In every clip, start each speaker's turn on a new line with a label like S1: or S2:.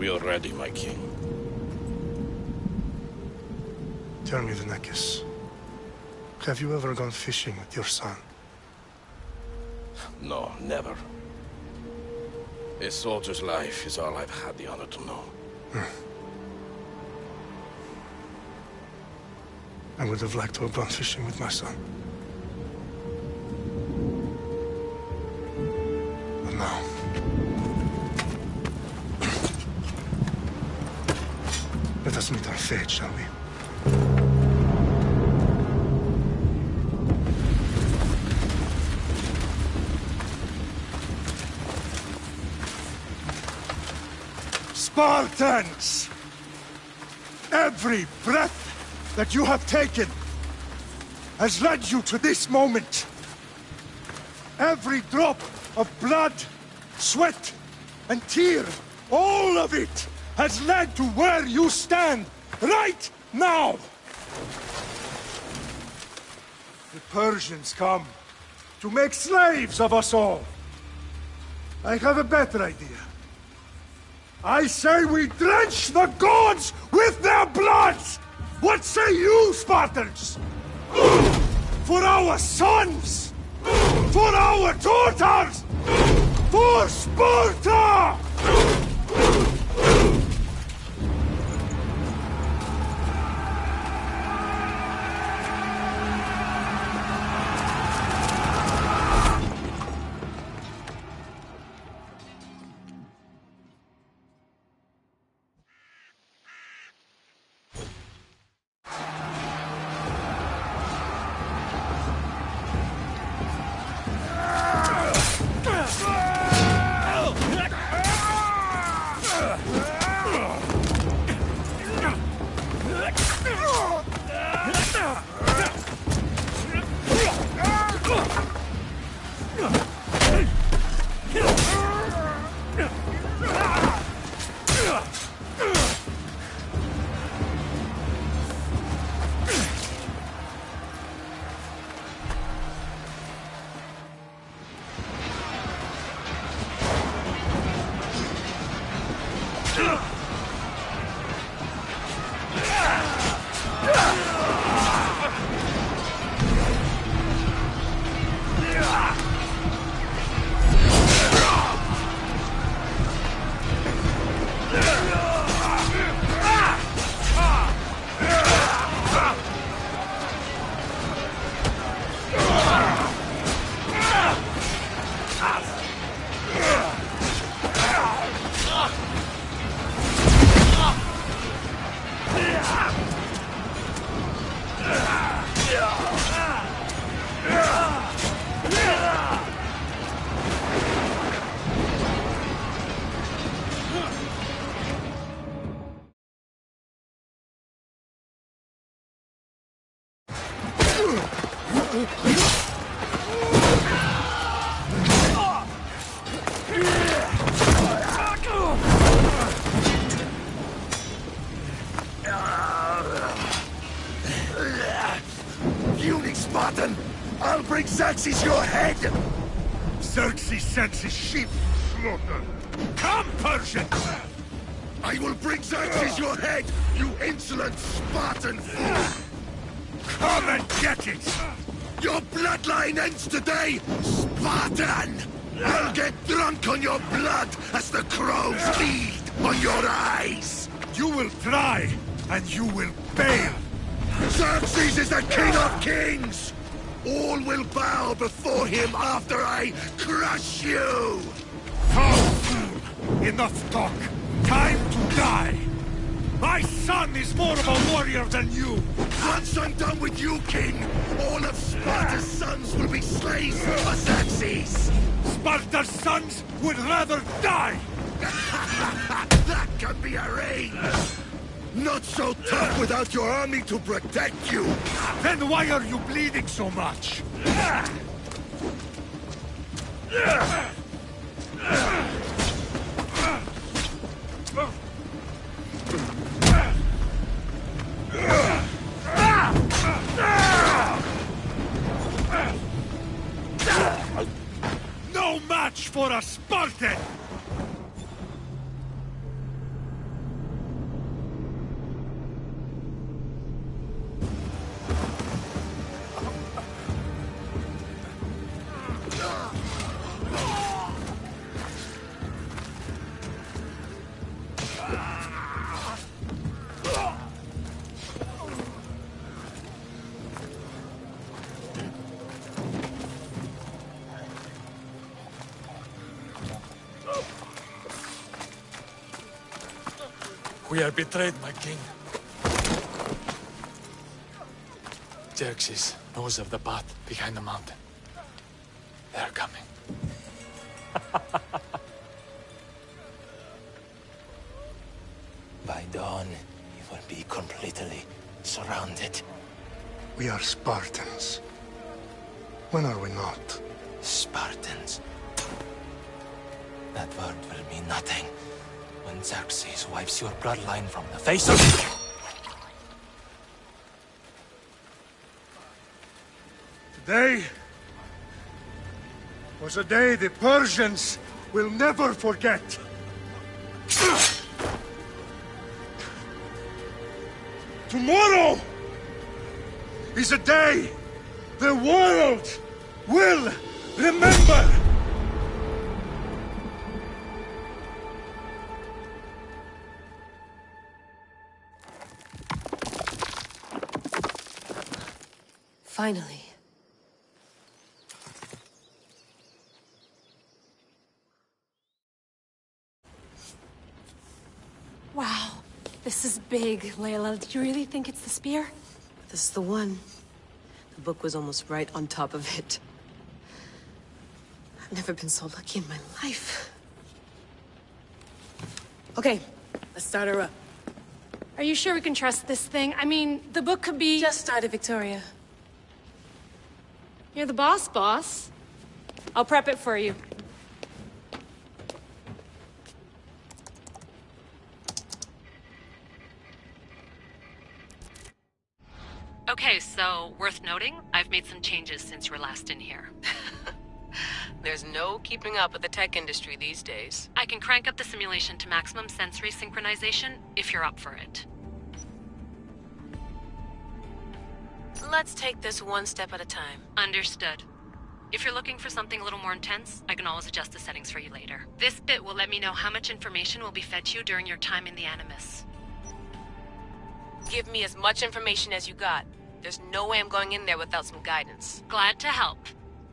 S1: We are ready, my king.
S2: Tell me, Vinekis, have you ever gone fishing with your son?
S1: No, never. A soldier's life is all I've had the honor to know.
S2: I would have liked to have gone fishing with my son. But now... let us meet our fate, shall we?
S3: Spartans! Every breath that you have taken has led you to this moment. Every drop of blood, sweat, and tear, all of it has led to where you stand right now. The Persians come to make slaves of us all. I have a better idea. I say we drench the gods with their bloods! What say you, Spartans? For our sons! For our daughters! For Sparta!
S4: Spartan! I'll bring Xerxes your head!
S3: Xerxes sends his sheep to slaughter. Come, Persians!
S4: I will bring Xerxes your head, you insolent Spartan fool!
S3: Come and get it!
S4: Your bloodline ends today, Spartan! I'll get drunk on your blood as the crows feed on your eyes!
S3: You will try, and you will fail!
S4: Xerxes is the king of kings! All will bow before him after I crush you!
S3: Come, fool! Enough talk! Time to die! My son is more of a warrior than you!
S4: Once I'm done with you, king, all of Sparta's sons will be slaves for Xerxes!
S3: Sparta's sons would rather die!
S4: That can be arranged! Not so tough without your army to protect you!
S3: Then why are you bleeding so much? No match for a Spartan!
S5: We are betrayed, my king. Xerxes knows of the path behind the mountain. They're coming.
S6: By dawn, you will be completely surrounded.
S2: We are Spartans. When are we not?
S6: Spartans. That word will mean nothing when Xerxes wipes your bloodline from the face of...
S3: Today was a day the Persians will never forget. Tomorrow is a day the world will remember.
S7: Finally.
S8: Wow, this is big, Layla. Do you really think it's the spear?
S7: This is the one. The book was almost right on top of it. I've never been so lucky in my life. Okay, let's start her up.
S8: Are you sure we can trust this thing? I mean, the book could be...
S7: Just started, Victoria.
S8: You're the boss. I'll prep it for you.
S9: Okay, so worth noting, I've made some changes since you were last in here.
S7: There's no keeping up with the tech industry these days.
S9: I can crank up the simulation to maximum sensory synchronization if you're up for it.
S7: Let's take this one step at a time.
S9: Understood. If you're looking for something a little more intense, I can always adjust the settings for you later. This bit will let me know how much information will be fed to you during your time in the Animus.
S7: Give me as much information as you got. There's no way I'm going in there without some guidance.
S9: Glad to help.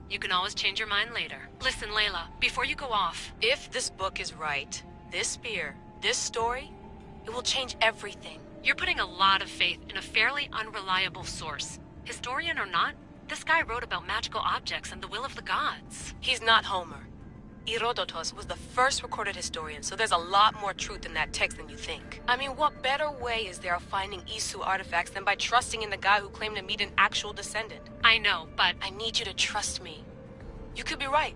S9: You can always change your mind later. Listen, Layla, before you go off...
S7: If this book is right, this spear, this story, it will change everything.
S9: You're putting a lot of faith in a fairly unreliable source. Historian or not, this guy wrote about magical objects and the will of the gods.
S7: He's not Homer. Herodotus was the first recorded historian, so there's a lot more truth in that text than you think. I mean, what better way is there of finding Isu artifacts than by trusting in the guy who claimed to meet an actual descendant?
S9: I know, but...
S7: I need you to trust me. You could be right.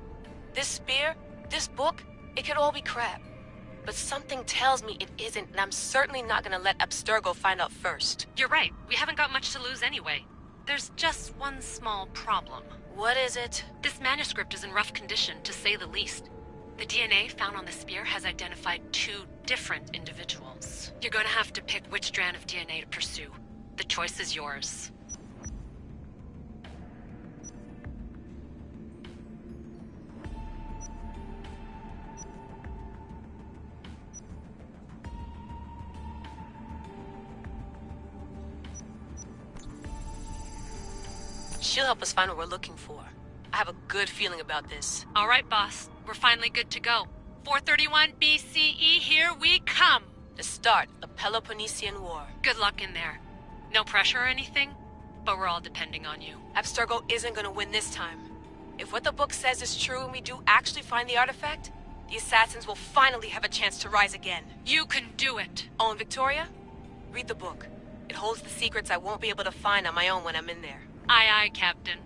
S7: This spear, this book, it could all be crap. But something tells me it isn't, and I'm certainly not gonna let Abstergo find out first.
S9: You're right. We haven't got much to lose anyway. There's just one small problem.
S7: What is it?
S9: This manuscript is in rough condition, to say the least. The DNA found on the spear has identified 2 different individuals. You're going to have to pick which strand of DNA to pursue. The choice is yours.
S7: She'll help us find what we're looking for. I have a good feeling about this.
S9: All right, boss. We're finally good to go. 431 BCE, here we come!
S7: The start of the Peloponnesian War.
S9: Good luck in there. No pressure or anything, but we're all depending on you.
S7: Abstergo isn't gonna win this time. If what the book says is true and we do actually find the artifact, the assassins will finally have a chance to rise again.
S9: You can do it!
S7: Oh, and Victoria? Read the book. It holds the secrets I won't be able to find on my own when I'm in there.
S9: Aye, aye, Captain.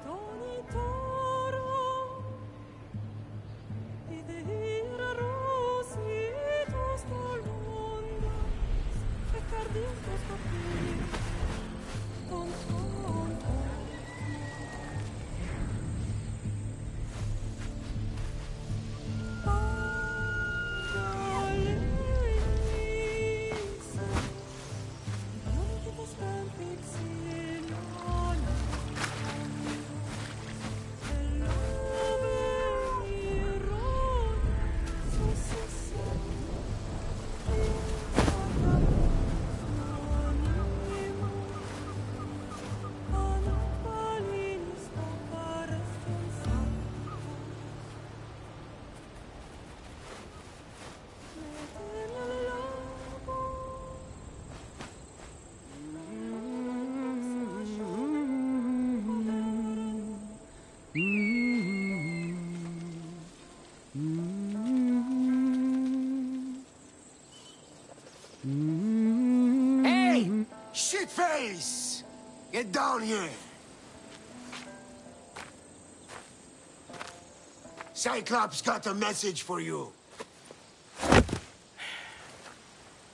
S10: Oh
S4: face! Get down here! Cyclops got a message for you.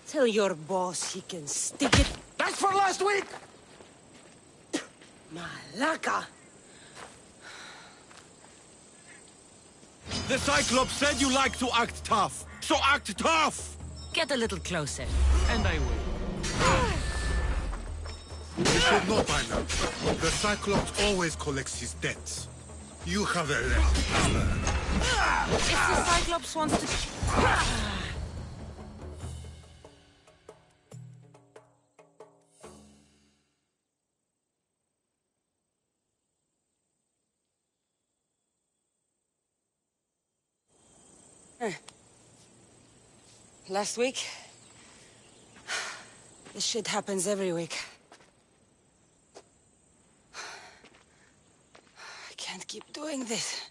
S10: Tell your boss he can stick it.
S4: That's for last week!
S10: Malaka!
S11: The Cyclops said you like to act tough, so act tough!
S10: Get a little closer.
S5: And I will.
S3: You should know by now. The Cyclops always collects his debts. You have a lesson.
S10: If the Cyclops wants to... Last week? This shit happens every week. I can't keep doing this.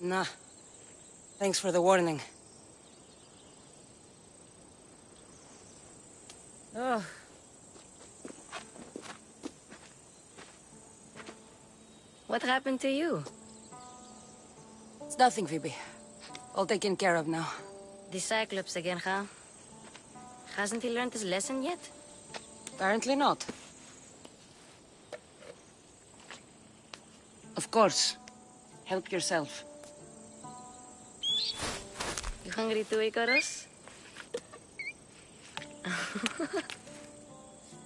S10: Nah. Thanks for the warning. Oh.
S9: What happened to you?
S10: It's nothing, Phoebe. All taken care of now.
S9: The Cyclops again, huh? Hasn't he learned his lesson yet?
S10: Apparently not. Of course. Help yourself.
S9: You hungry too, Icarus?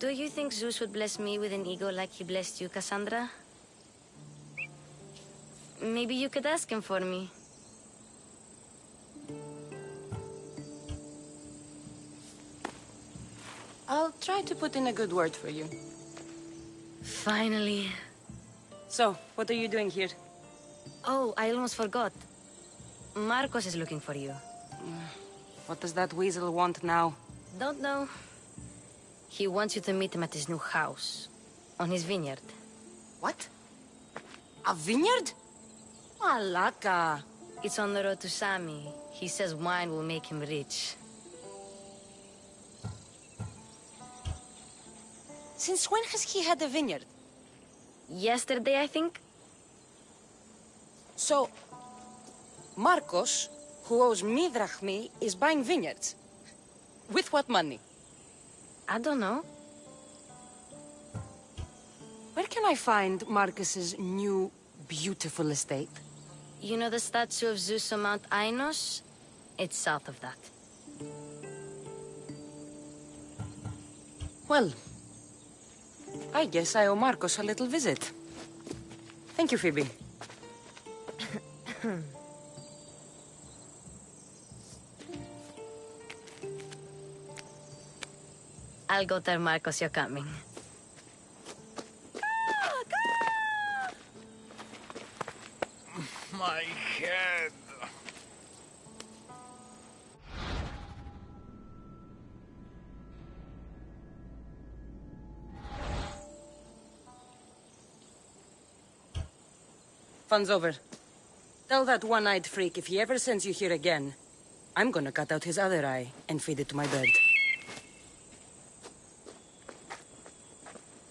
S9: Do you think Zeus would bless me with an ego like he blessed you, Cassandra? Maybe you could ask him for me.
S10: I'll try to put in a good word for you.
S9: Finally.
S10: So, what are you doing here?
S9: Oh, I almost forgot. Marcos is looking for you.
S10: What does that weasel want now?
S9: Don't know. He wants you to meet him at his new house. On his vineyard.
S10: What? A vineyard? Malaka.
S9: It's on the road to Sami. He says wine will make him rich.
S10: Since when has he had a vineyard?
S9: Yesterday, I think.
S10: So, Marcos, who owes me drachmi, is buying vineyards. With what money?
S9: I don't know.
S10: Where can I find Marcus's new, beautiful estate?
S9: You know the statue of Zeus on Mount Ainos? It's south of that.
S10: Well, I guess I owe Marcos a little visit. Thank you, Phoebe.
S9: I'll go tell Marcos you're coming.
S11: My head.
S10: Fun's over. Tell that one-eyed freak if he ever sends you here again, I'm gonna cut out his other eye and feed it to my bird.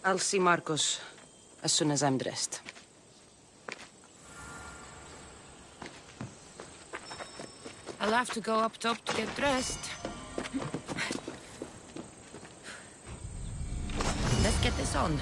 S10: I'll see Marcos as soon as I'm dressed.
S12: I'll have to go up top to get dressed. Let's get this on.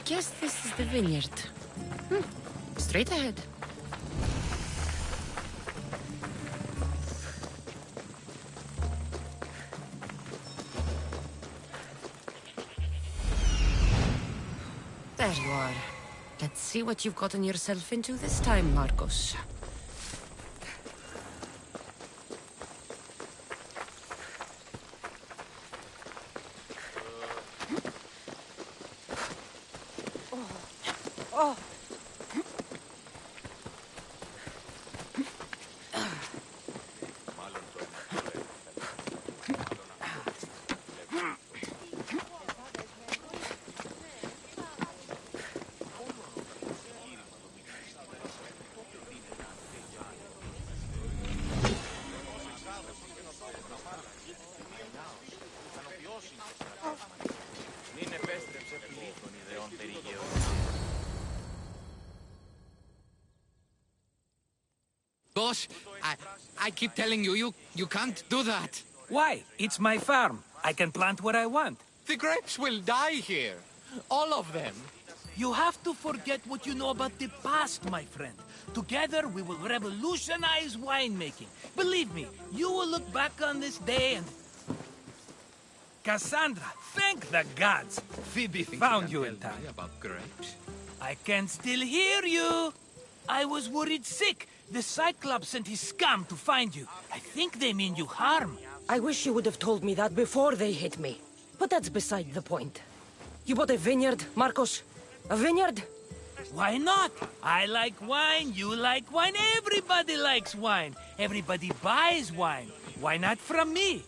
S12: Guess this is the vineyard. Straight ahead. There you are. Let's see what you've gotten yourself into this time, Marcos.
S11: Boss, I keep telling you, you can't do that.
S13: Why? It's my farm. I can plant what I want.
S11: The grapes will die here. All of them.
S13: You have to forget what you know about the past, my friend. Together, we will revolutionize winemaking. Believe me, you will look back on this day and... Cassandra, thank the gods! Phoebe found you in time.
S11: About grapes?
S13: I can still hear you! I was worried sick. The Cyclops sent his scum to find you. I think they mean you harm.
S10: I wish you would have told me that before they hit me. But that's beside the point. You bought a vineyard, Marcos? A vineyard?
S13: Why not? I like wine, you like wine, everybody likes wine. Everybody buys wine. Why not from me?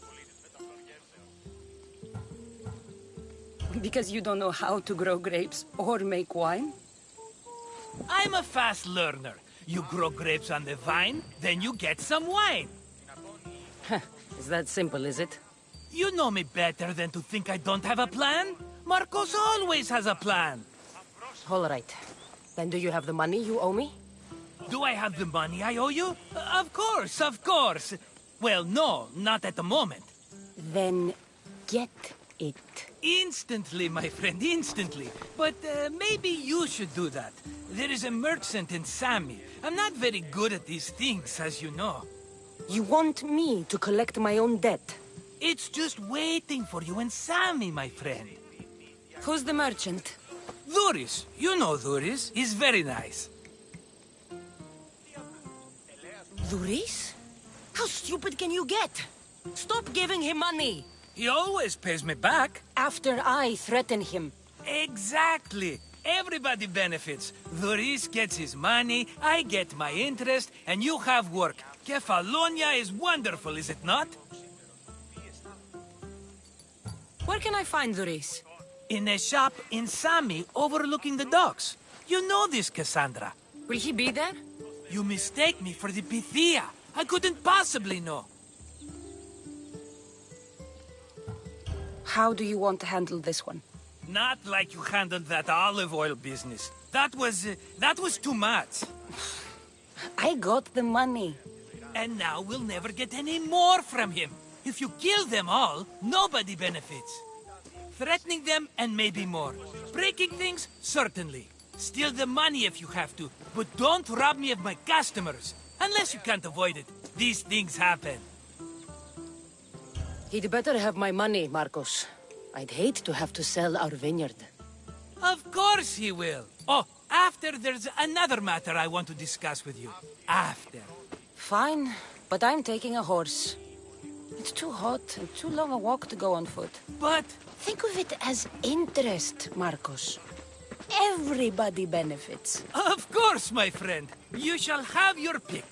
S10: Because you don't know how to grow grapes or make wine?
S13: I'm a fast learner. You grow grapes on the vine, then you get some wine.
S10: Is that simple, is it?
S13: You know me better than to think I don't have a plan. Marcos always has a plan.
S10: All right. Then do you have the money you owe me?
S13: Do I have the money I owe you? Of course, of course. Well, no, not at the moment.
S10: Then get it.
S13: Instantly, my friend, instantly. But maybe you should do that. There is a merchant in Sami. I'm not very good at these things, as you know.
S10: You want me to collect my own debt?
S13: It's just waiting for you in Sami, my friend.
S10: Who's the merchant?
S13: Dhuris. You know Dhuris. He's very nice.
S10: Dhuris? How stupid can you get? Stop giving him money!
S13: He always pays me back.
S10: After I threaten him.
S13: Exactly. Everybody benefits. Dhuris gets his money, I get my interest, and you have work. Kefalonia is wonderful, is it not?
S10: Where can I find Dhuris?
S13: In a shop in Sami, overlooking the docks. You know this, Cassandra.
S10: Will he be there?
S13: You mistake me for the Pythia. I couldn't possibly know.
S10: How do you want to handle this one?
S13: Not like you handled that olive oil business. That was too much.
S10: I got the money.
S13: And now we'll never get any more from him. If you kill them all, nobody benefits. Threatening them, and maybe more. Breaking things, certainly. Steal the money if you have to, but don't rob me of my customers. Unless you can't avoid it. These things happen.
S10: He'd better have my money, Marcos. I'd hate to have to sell our vineyard.
S13: Of course he will. Oh, after there's another matter I want to discuss with you. After.
S10: Fine, but I'm taking a horse. It's too hot and too long a walk to go on foot.
S13: But...
S10: think of it as interest, Marcos. Everybody benefits.
S13: Of course, my friend. You shall have your pick.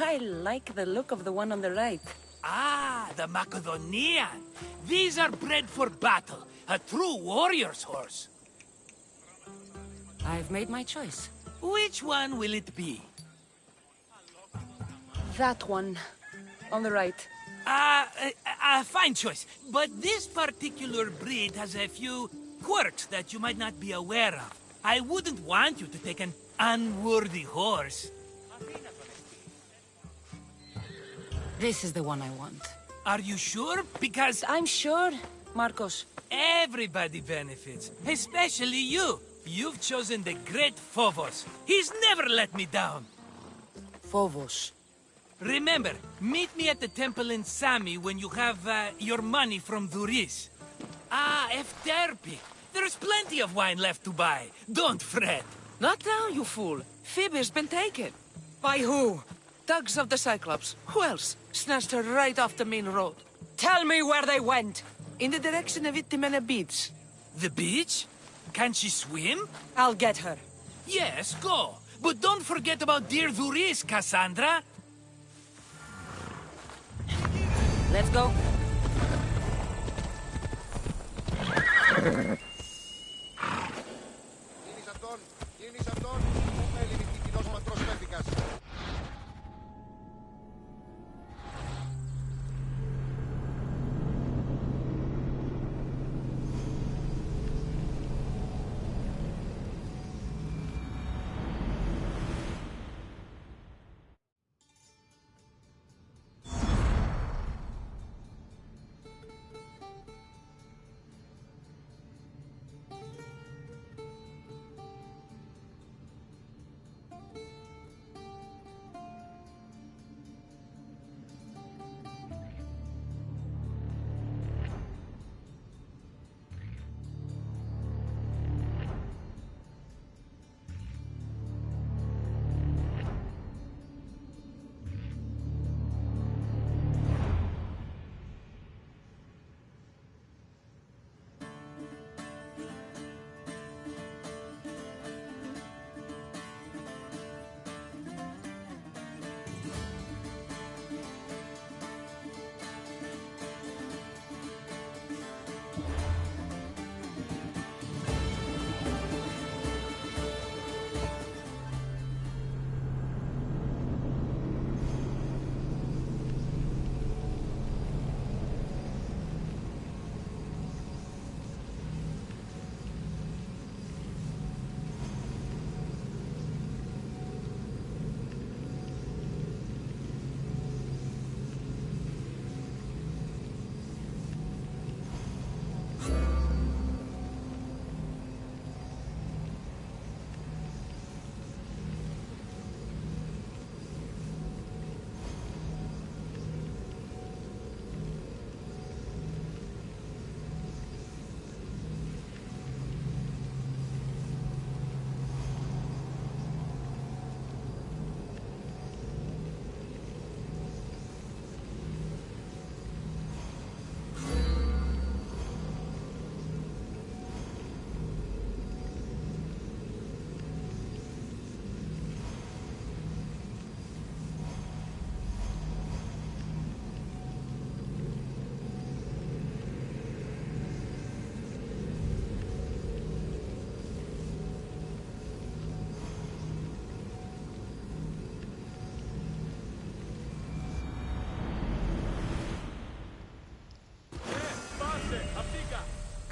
S10: I like the look of the one on the right.
S13: Ah, the Macedonian. These are bred for battle. A true warrior's horse.
S10: I've made my choice.
S13: Which one will it be?
S10: That one. On the right.
S13: Fine choice. But this particular breed has a few quirks that you might not be aware of. I wouldn't want you to take an unworthy horse.
S10: This is the one I want.
S13: Are you sure? Because...
S10: I'm sure, Marcos.
S13: Everybody benefits. Especially you. You've chosen the great Phobos. He's never let me down.
S10: Phobos.
S13: Remember, meet me at the temple in Sami when you have your money from Duris. Ah, Efterpi. There's plenty of wine left to buy. Don't fret.
S14: Not now, you fool. Phoebe's been taken.
S10: By who?
S14: Thugs of the Cyclops. Who else? Snatched her right off the main road.
S10: Tell me where they went!
S14: In the direction of Itimena Beach.
S13: The beach? Can she swim?
S10: I'll get her.
S13: Yes, go. But don't forget about dear Duris, Cassandra.
S10: Let's go.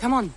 S10: Come on.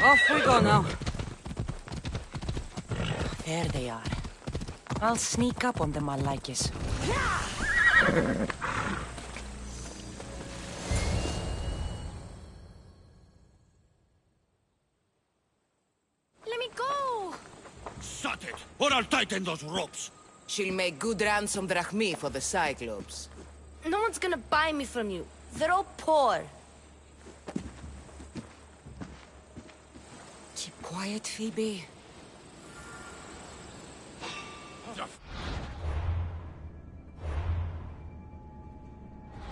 S10: Off we go now. There they are. I'll sneak up on them, Malakis.
S12: Let me go!
S11: Shut it, or I'll tighten those ropes.
S14: She'll make good ransom drachmi for the Cyclops.
S12: No one's gonna buy me from you. They're all poor.
S10: Keep quiet, Phoebe.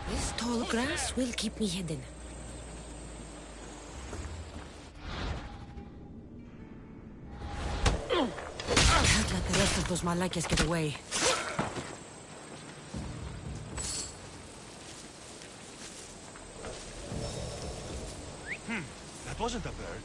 S12: This tall grass will keep me hidden.
S10: Can't let the rest of those Malakias get away.
S2: That wasn't a bird.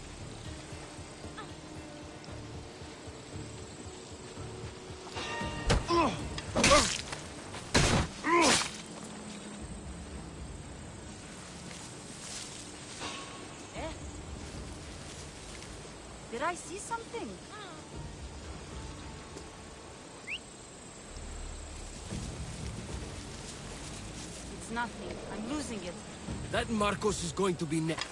S8: Did I see something? It's nothing. I'm losing it.
S11: That Marcos is going to be next.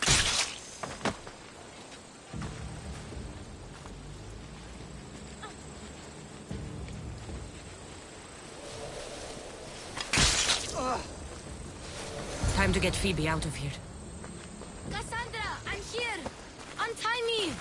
S10: Time to get Phoebe out of here.
S12: Cassandra, I'm here! Untie me!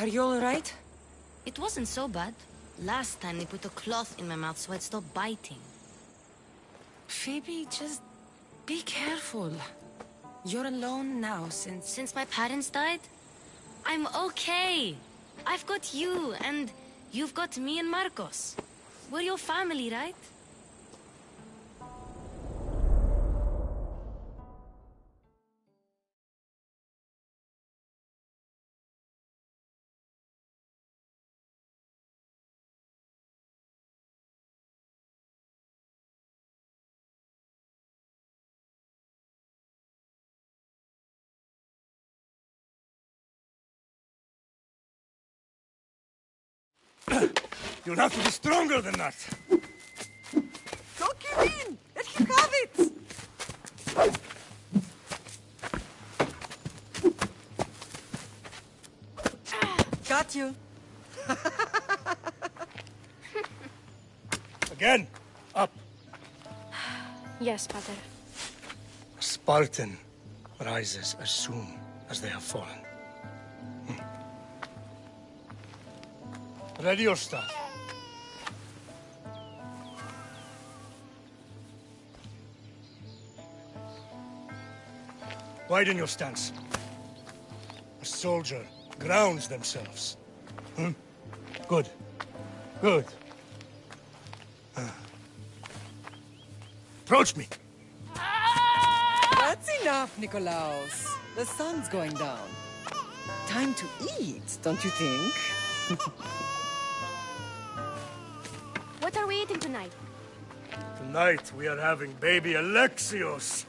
S10: Are you all right?
S12: It wasn't so bad. Last time they put a cloth in my mouth so I'd stop biting.
S10: Phoebe, just be careful. You're alone now
S12: Since my parents died? I'm okay. I've got you, and you've got me and Marcos. We're your family, right?
S3: You'll have to be stronger than that.
S14: Don't give in! Let him have it! Got you.
S3: Again. Up.
S8: Yes, Pater.
S2: A Spartan rises as soon as they have fallen. Ready your staff. Widen your stance. A soldier grounds themselves. Good. Good. Approach me.
S14: That's enough, Nikolaos. The sun's going down. Time to eat, don't you think?
S8: What are we eating tonight?
S2: Tonight we are having baby Alexios.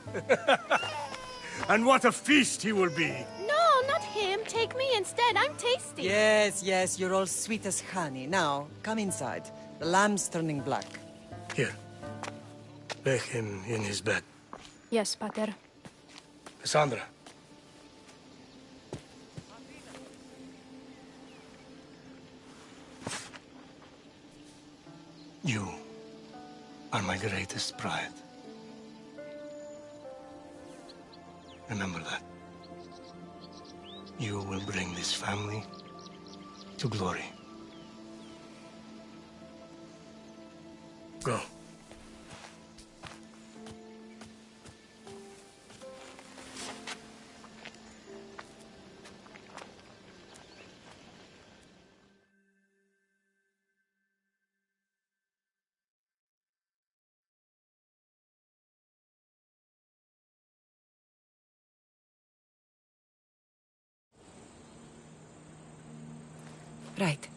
S2: And what a feast he will be.
S8: No, not him. Take me instead. I'm tasty.
S14: Yes, yes, you're all sweet as honey. Now, come inside. The lamb's turning black.
S2: Here. Lay him in his bed.
S8: Yes, Pater.
S2: Cassandra. You are my greatest pride. Remember that. You will bring this family to glory. Go.
S10: Right.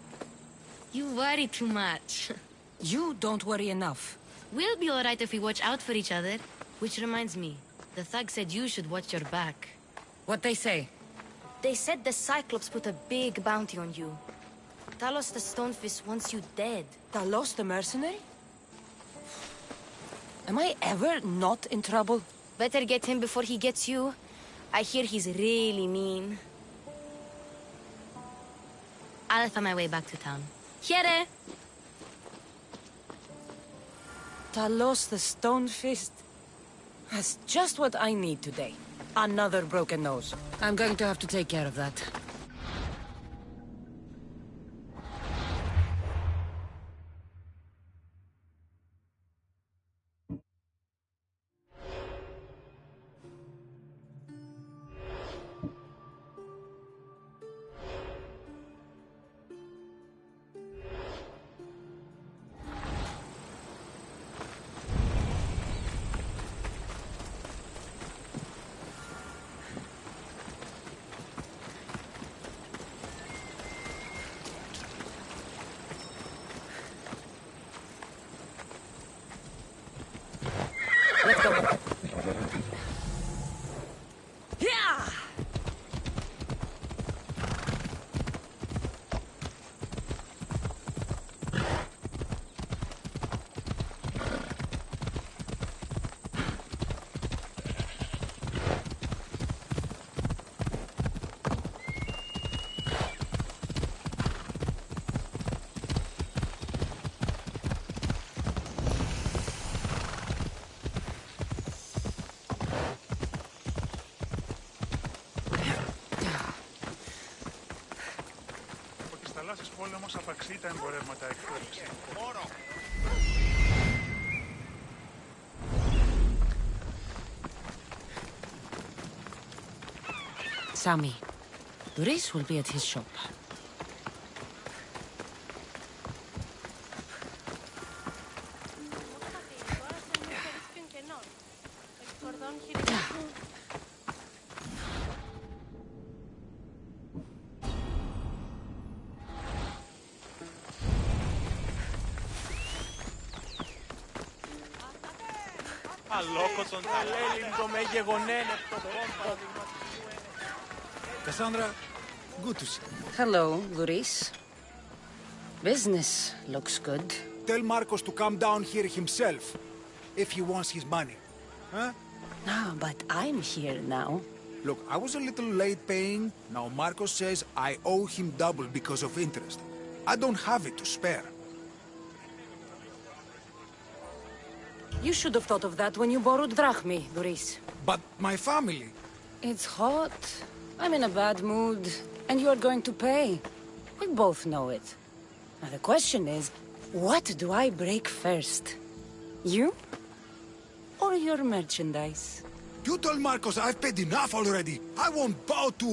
S12: You worry too much.
S10: You don't worry enough.
S12: We'll be alright if we watch out for each other. Which reminds me, the thug said you should watch your back.
S10: What they say?
S12: They said the Cyclops put a big bounty on you. Talos the Stonefist wants you dead.
S10: Talos the mercenary? Am I ever not in trouble?
S12: Better get him before he gets you. I hear he's really mean. I'll find my way back to town. Here!
S10: Talos the Stonefist. That's just what I need today. Another broken nose. I'm going to have to take care of that. Let's go. Yeah!
S3: πόλεμος απαξεί τα εμπορεύματα εκτέλεση.
S10: Sammy, Doris will be at his shop.
S11: Cassandra, good to see you.
S10: Hello, Doris. Business looks good.
S11: Tell Marcos to come down here himself, if he wants his money. Huh?
S10: No, but I'm here now.
S11: Look, I was a little late paying. Now Marcos says I owe him double because of interest. I don't have it to spare.
S10: You should have thought of that when you borrowed drachmi, Doris.
S11: But my family...
S10: It's hot. I'm in a bad mood. And you are going to pay. We both know it. Now the question is, what do I break first? You? Or your merchandise?
S11: You told Marcos I've paid enough already. I won't bow to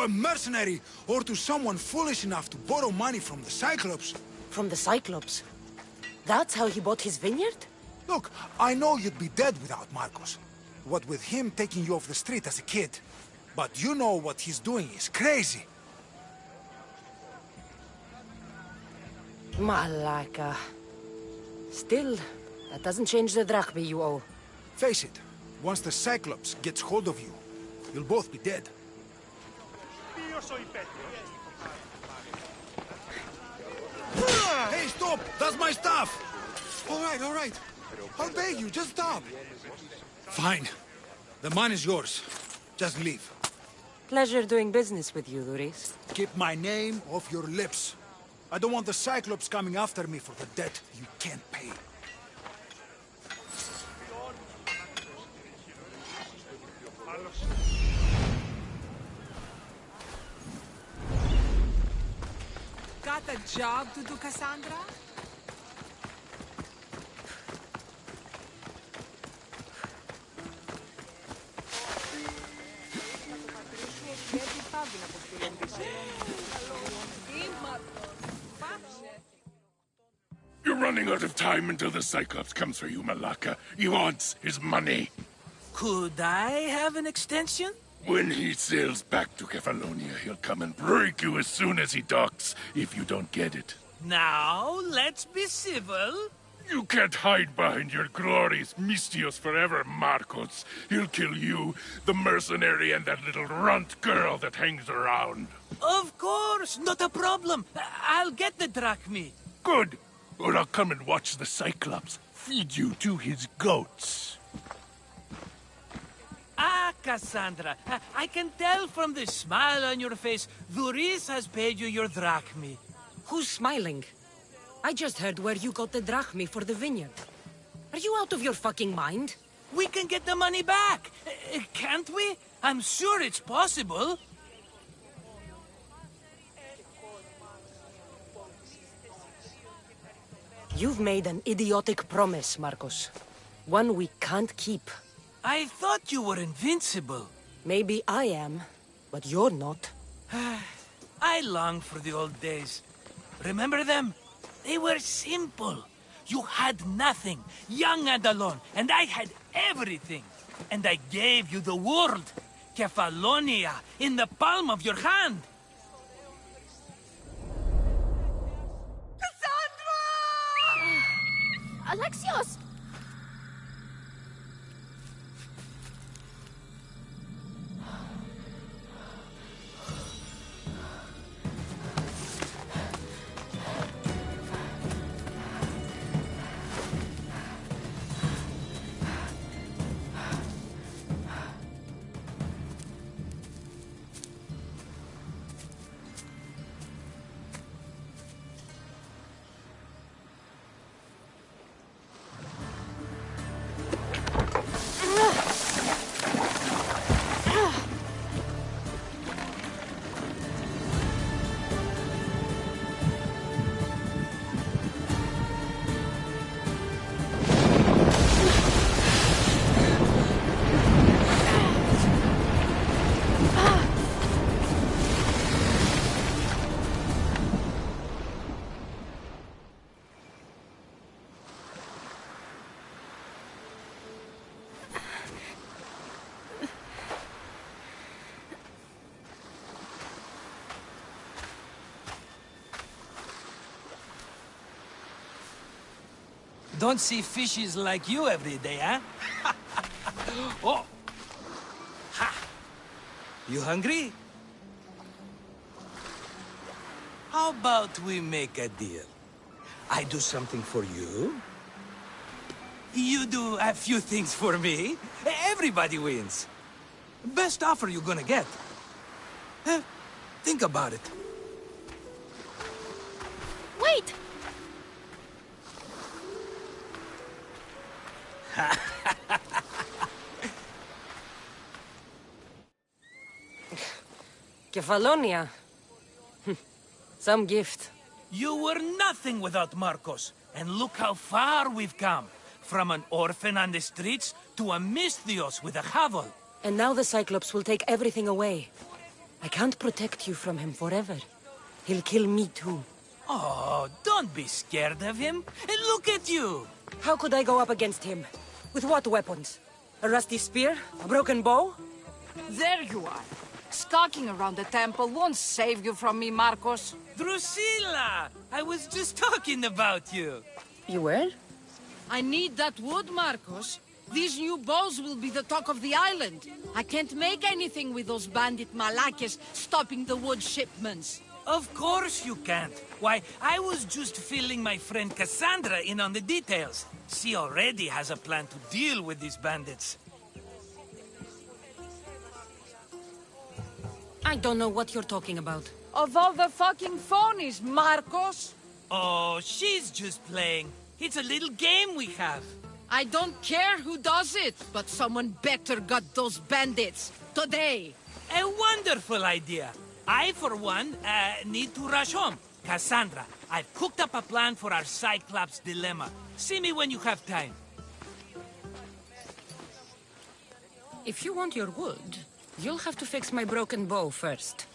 S11: a mercenary or to someone foolish enough to borrow money from the Cyclops.
S10: From the Cyclops? That's how he bought his vineyard?
S11: Look, I know you'd be dead without Marcos. What with him taking you off the street as a kid. But you know what he's doing is crazy.
S10: Malaka. Still, that doesn't change the drachmi you owe.
S11: Face it, once the Cyclops gets hold of you, you'll both be dead. Hey, stop! That's my stuff! All right. I'll beg you, just stop. Fine. The mine is yours. Just leave.
S10: Pleasure doing business with you, Doris.
S11: Keep my name off your lips. I don't want the Cyclops coming after me for the debt you can't pay.
S14: Got a job to do, Cassandra?
S1: You're running out of time until the Cyclops comes for you, Malaka. He wants his money.
S13: Could I have an extension?
S1: When he sails back to Kefalonia, he'll come and break you as soon as he docks, if you don't get it.
S13: Now, let's be civil.
S1: You can't hide behind your glorious Mistios forever, Marcos. He'll kill you, the mercenary, and that little runt girl that hangs around.
S13: Of course, not a problem. I'll get the drachmi.
S1: Good. Or I'll come and watch the Cyclops feed you to his goats.
S13: Ah, Cassandra, I can tell from the smile on your face, Doris has paid you your drachmi.
S10: Who's smiling? I just heard where you got the drachmi for the vineyard. Are you out of your fucking mind?
S13: We can get the money back, can't we? I'm sure it's possible.
S10: You've made an idiotic promise, Marcos. One we can't keep.
S13: I thought you were invincible.
S10: Maybe I am, but you're not.
S13: I long for the old days. Remember them? They were simple. You had nothing, young and alone, and I had everything. And I gave you the world, Kefalonia, in the palm of your hand.
S8: Alexios!
S13: Don't see fishes like you every day, huh? Oh! Ha! You hungry? How about we make a deal? I do something for you. You do a few things for me. Everybody wins. Best offer you're gonna get. Think about it.
S12: Wait!
S10: Kefalonia. Some gift.
S13: You were nothing without Marcos. And look how far we've come. From an orphan on the streets to a Misthios with a hovel.
S10: And now the Cyclops will take everything away. I can't protect you from him forever. He'll kill me too.
S13: Oh, don't be scared of him. And look at you.
S10: How could I go up against him? With what weapons? A rusty spear? A broken bow?
S15: There you are. Stalking around the temple won't save you from me, Marcos.
S13: Drusilla! I was just talking about you.
S10: You were?
S15: I need that wood, Marcos. These new bows will be the talk of the island. I can't make anything with those bandit malakes stopping the wood shipments.
S13: Of course you can't. Why, I was just filling my friend Cassandra in on the details. She already has a plan to deal with these bandits.
S10: I don't know what you're talking about.
S15: Of all the fucking phonies, Marcos!
S13: Oh, she's just playing. It's a little game we have.
S15: I don't care who does it, but someone better got those bandits. Today.
S13: A wonderful idea. I, for one, need to rush home. Cassandra, I've cooked up a plan for our Cyclops dilemma. See me when you have time.
S10: If you want your wood, you'll have to fix my broken bow first.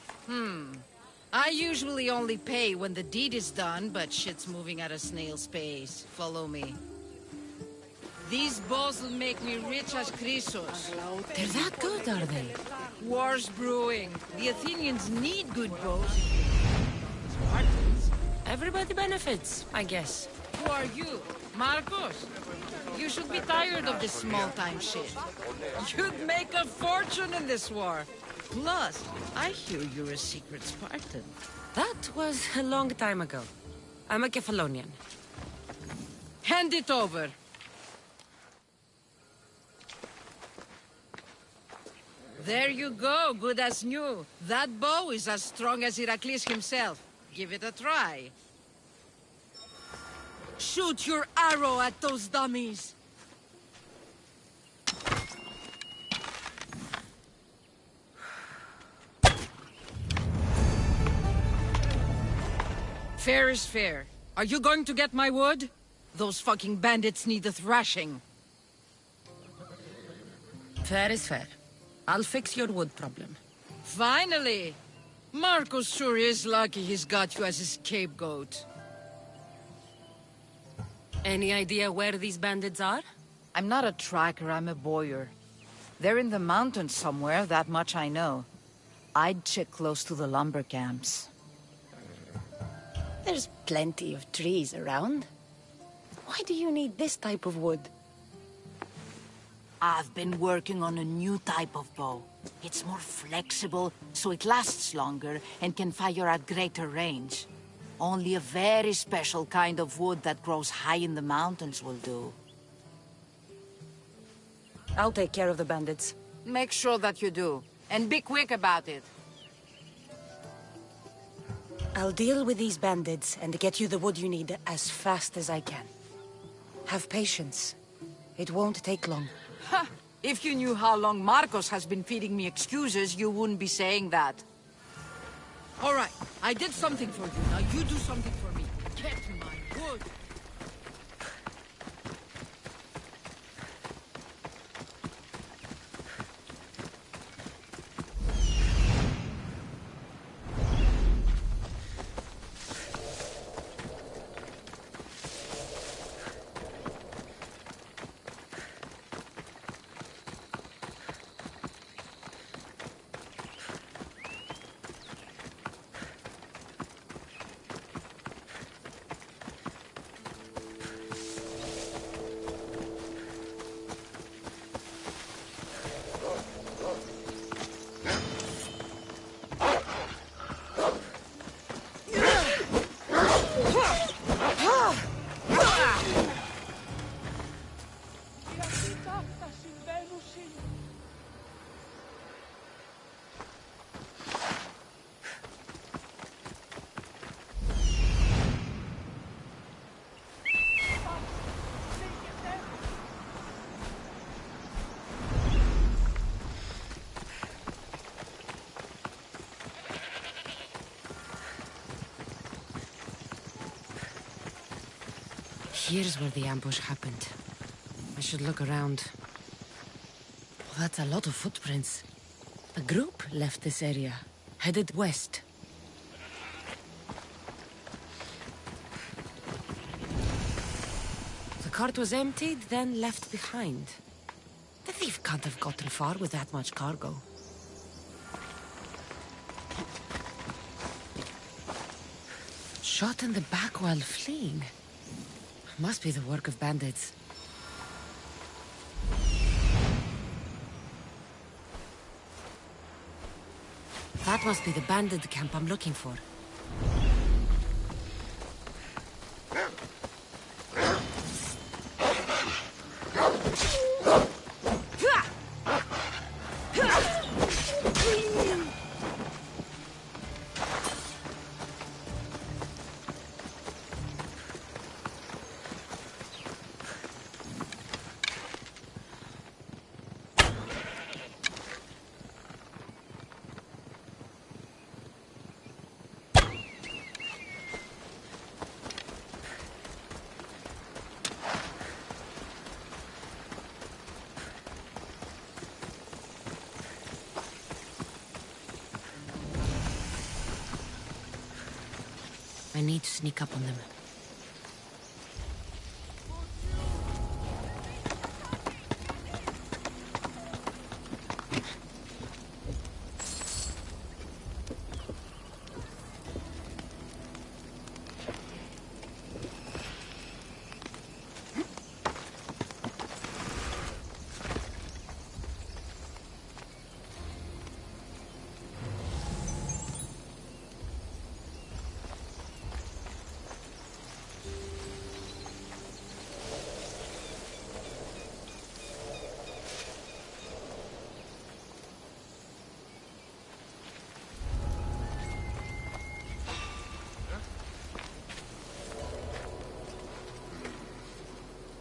S15: I usually only pay when the deed is done, but shit's moving at a snail's pace. Follow me. These bows will make me rich as Chrysos.
S10: They're that good, are they?
S15: War's brewing. The Athenians need good bows.
S10: Everybody benefits, I guess.
S15: Who are you? Marcos? You should be tired of this small-time shit. You'd make a fortune in this war. Plus, I hear you're a secret Spartan.
S10: That was a long time ago. I'm a Kefalonian.
S15: Hand it over. There you go, good as new. That bow is as strong as Heracles himself. Give it a try. Shoot your arrow at those dummies. Fair is fair. Are you going to get my wood? Those fucking bandits need a thrashing.
S10: Fair is fair. I'll fix your wood problem.
S15: Finally! Marcos sure is lucky he's got you as his scapegoat.
S10: Any idea where these bandits are?
S15: I'm not a tracker, I'm a boyer. They're in the mountains somewhere, that much I know. I'd check close to the lumber camps.
S10: There's plenty of trees around. Why do you need this type of wood?
S15: I've been working on a new type of bow. It's more flexible, so it lasts longer and can fire at greater range. Only a very special kind of wood that grows high in the mountains will do.
S10: I'll take care of the bandits.
S15: Make sure that you do. And be quick about it.
S10: I'll deal with these bandits and get you the wood you need as fast as I can. Have patience. It won't take long.
S15: Ha! If you knew how long Marcos has been feeding me excuses, you wouldn't be saying that. All right, I did something for you. Now you do something for me. Get my wood.
S7: Here's where the ambush happened. I should look around. Well, that's a lot of footprints. A group left this area, headed west. The cart was emptied, then left behind. The thief can't have gotten far with that much cargo. Shot in the back while fleeing. Must be the work of bandits. That must be the bandit camp I'm looking for. I need to sneak up on them.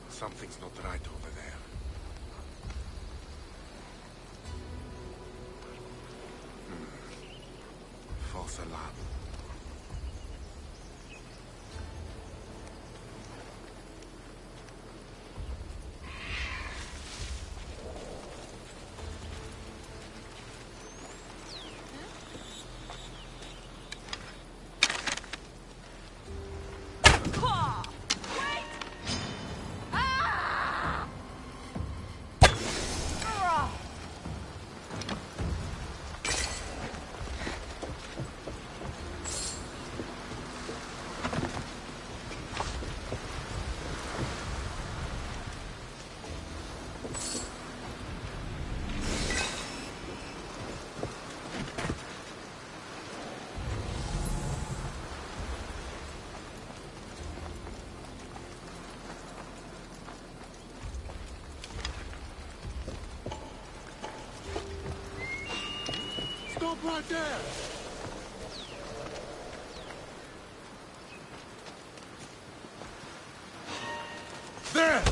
S4: Something's not right over there. False alarm. Stop right there! There!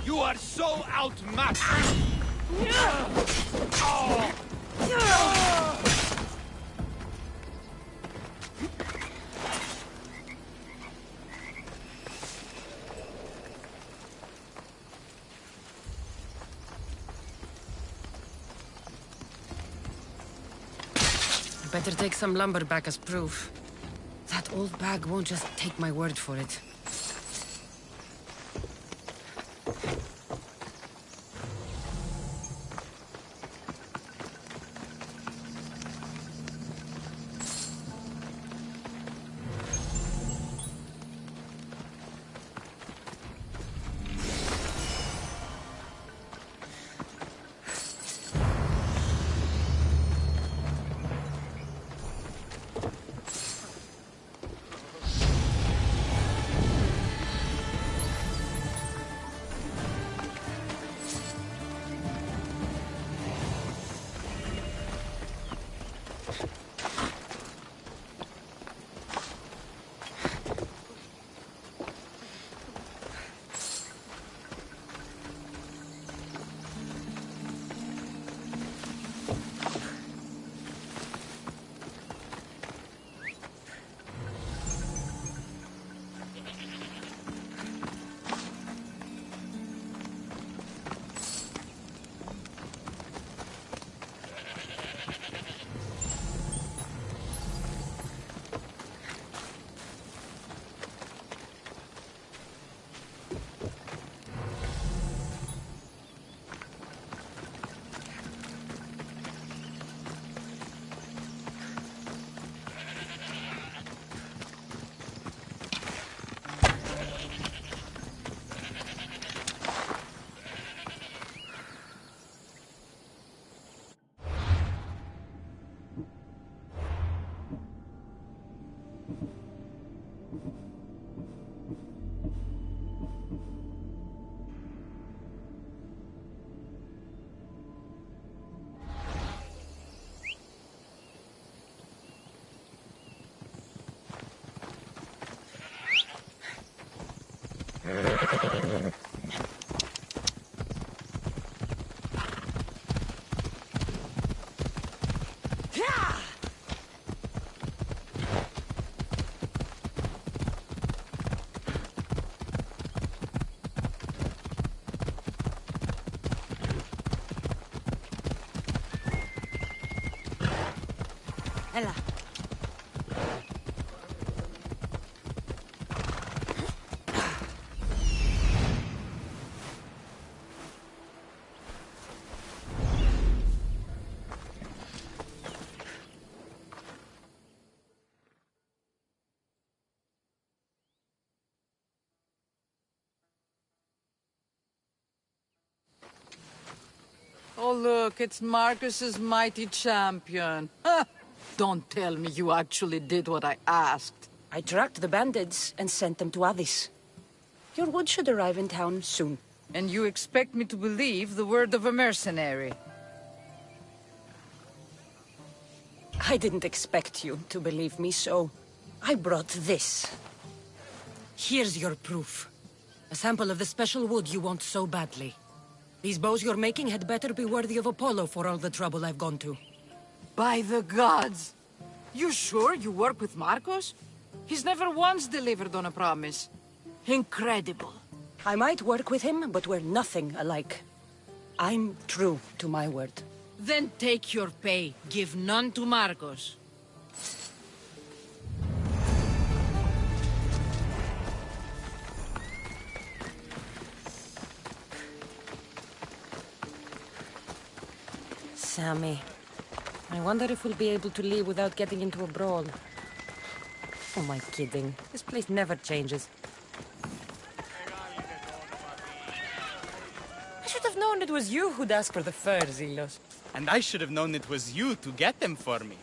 S13: You are so outmatched!
S10: Better take some lumber back as proof. That old bag won't just take my word for it. Ella.
S15: Oh, look, it's Marcus's mighty champion. Ha! Don't tell me you actually did what I asked.
S10: I tracked the bandits and sent them to Odyssey. Your wood should arrive in town soon.
S15: And you expect me to believe the word of a mercenary?
S10: I didn't expect you to believe me, so I brought this. Here's your proof. A sample of the special wood you want so badly. These bows you're making had better be worthy of Apollo for all the trouble I've gone to.
S15: By the gods! You sure you work with Marcos? He's never once delivered on a promise. Incredible.
S10: I might work with him, but we're nothing alike. I'm true to my word.
S15: Then take your pay. Give none to Marcos.
S10: Sammy, I wonder if we'll be able to leave without getting into a brawl. Oh, am I kidding? This place never changes. I should have known it was you who'd ask for the fur, Zelos.
S16: And I should have known it was you to get them for me.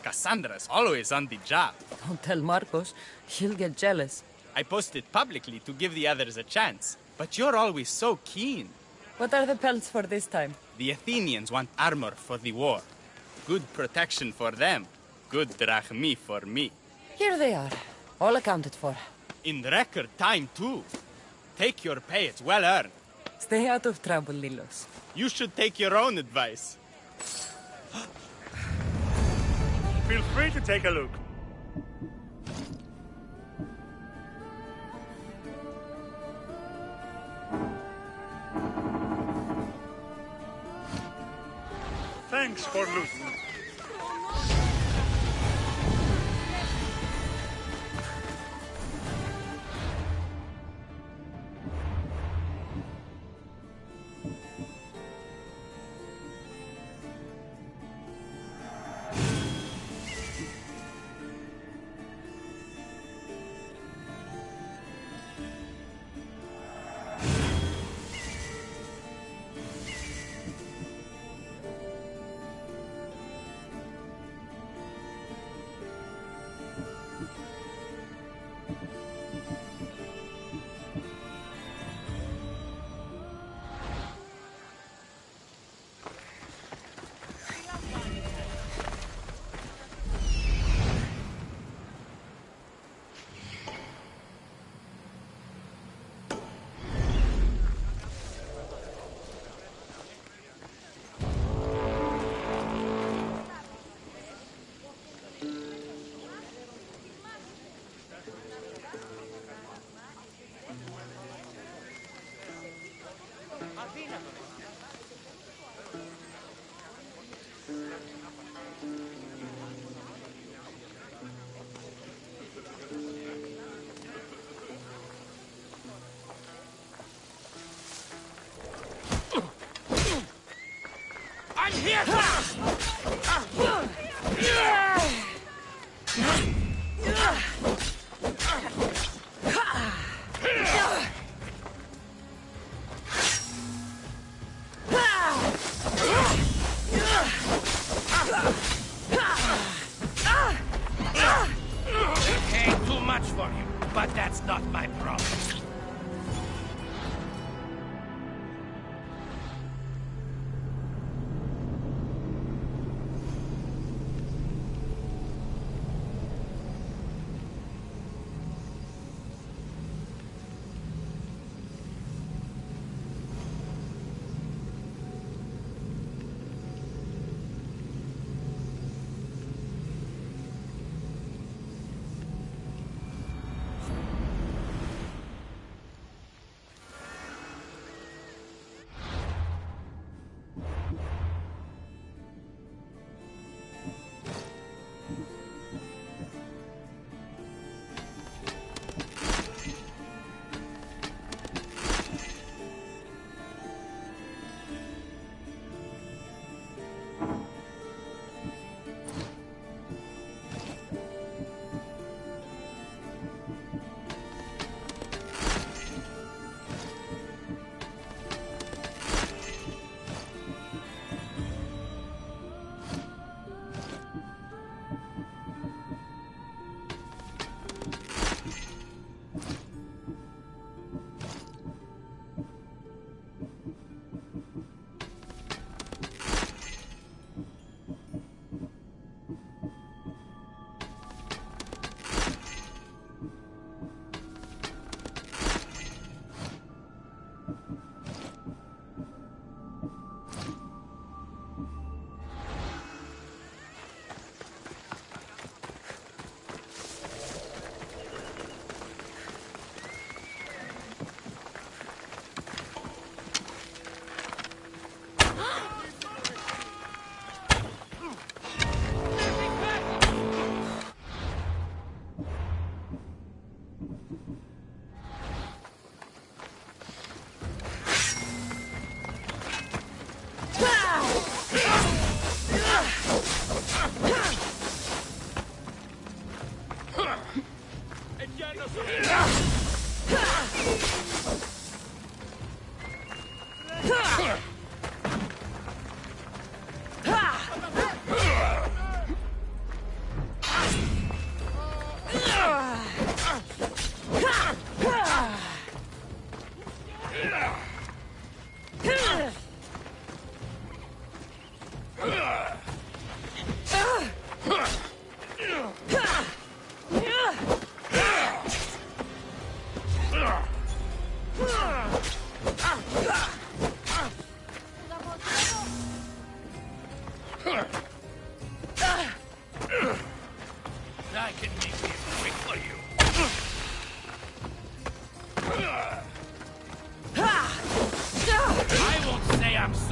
S16: Cassandra's always on the job.
S10: Don't tell Marcos. He'll get jealous.
S16: I posted publicly to give the others a chance, but you're always so keen.
S10: What are the pelts for this time?
S16: The Athenians want armor for the war. Good protection for them. Good drachmi for me.
S10: Here they are. All accounted for.
S16: In record time, too. Take your pay, it's well earned.
S14: Stay out of trouble, Lilos.
S16: You should take your own advice.
S2: Feel free to take a look. Thanks for looting.
S13: I'm here first! Okay, too much for you, but that's not my problem.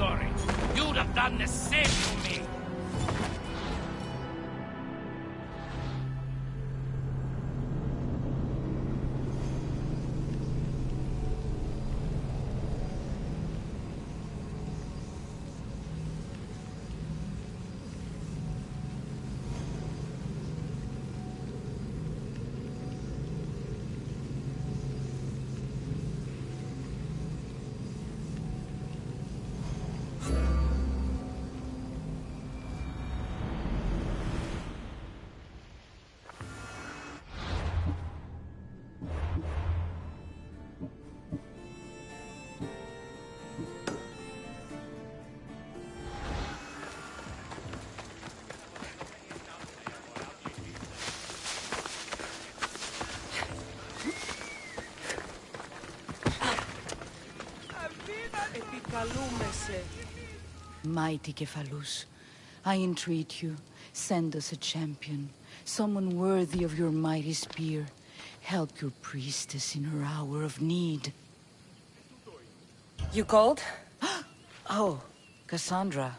S13: sorry. You'd have done the same to me.
S15: Mighty Kephalus, I entreat you, send us a champion, someone worthy of your mighty spear. Help your priestess in her hour of need.
S10: You called?
S15: Oh, Cassandra,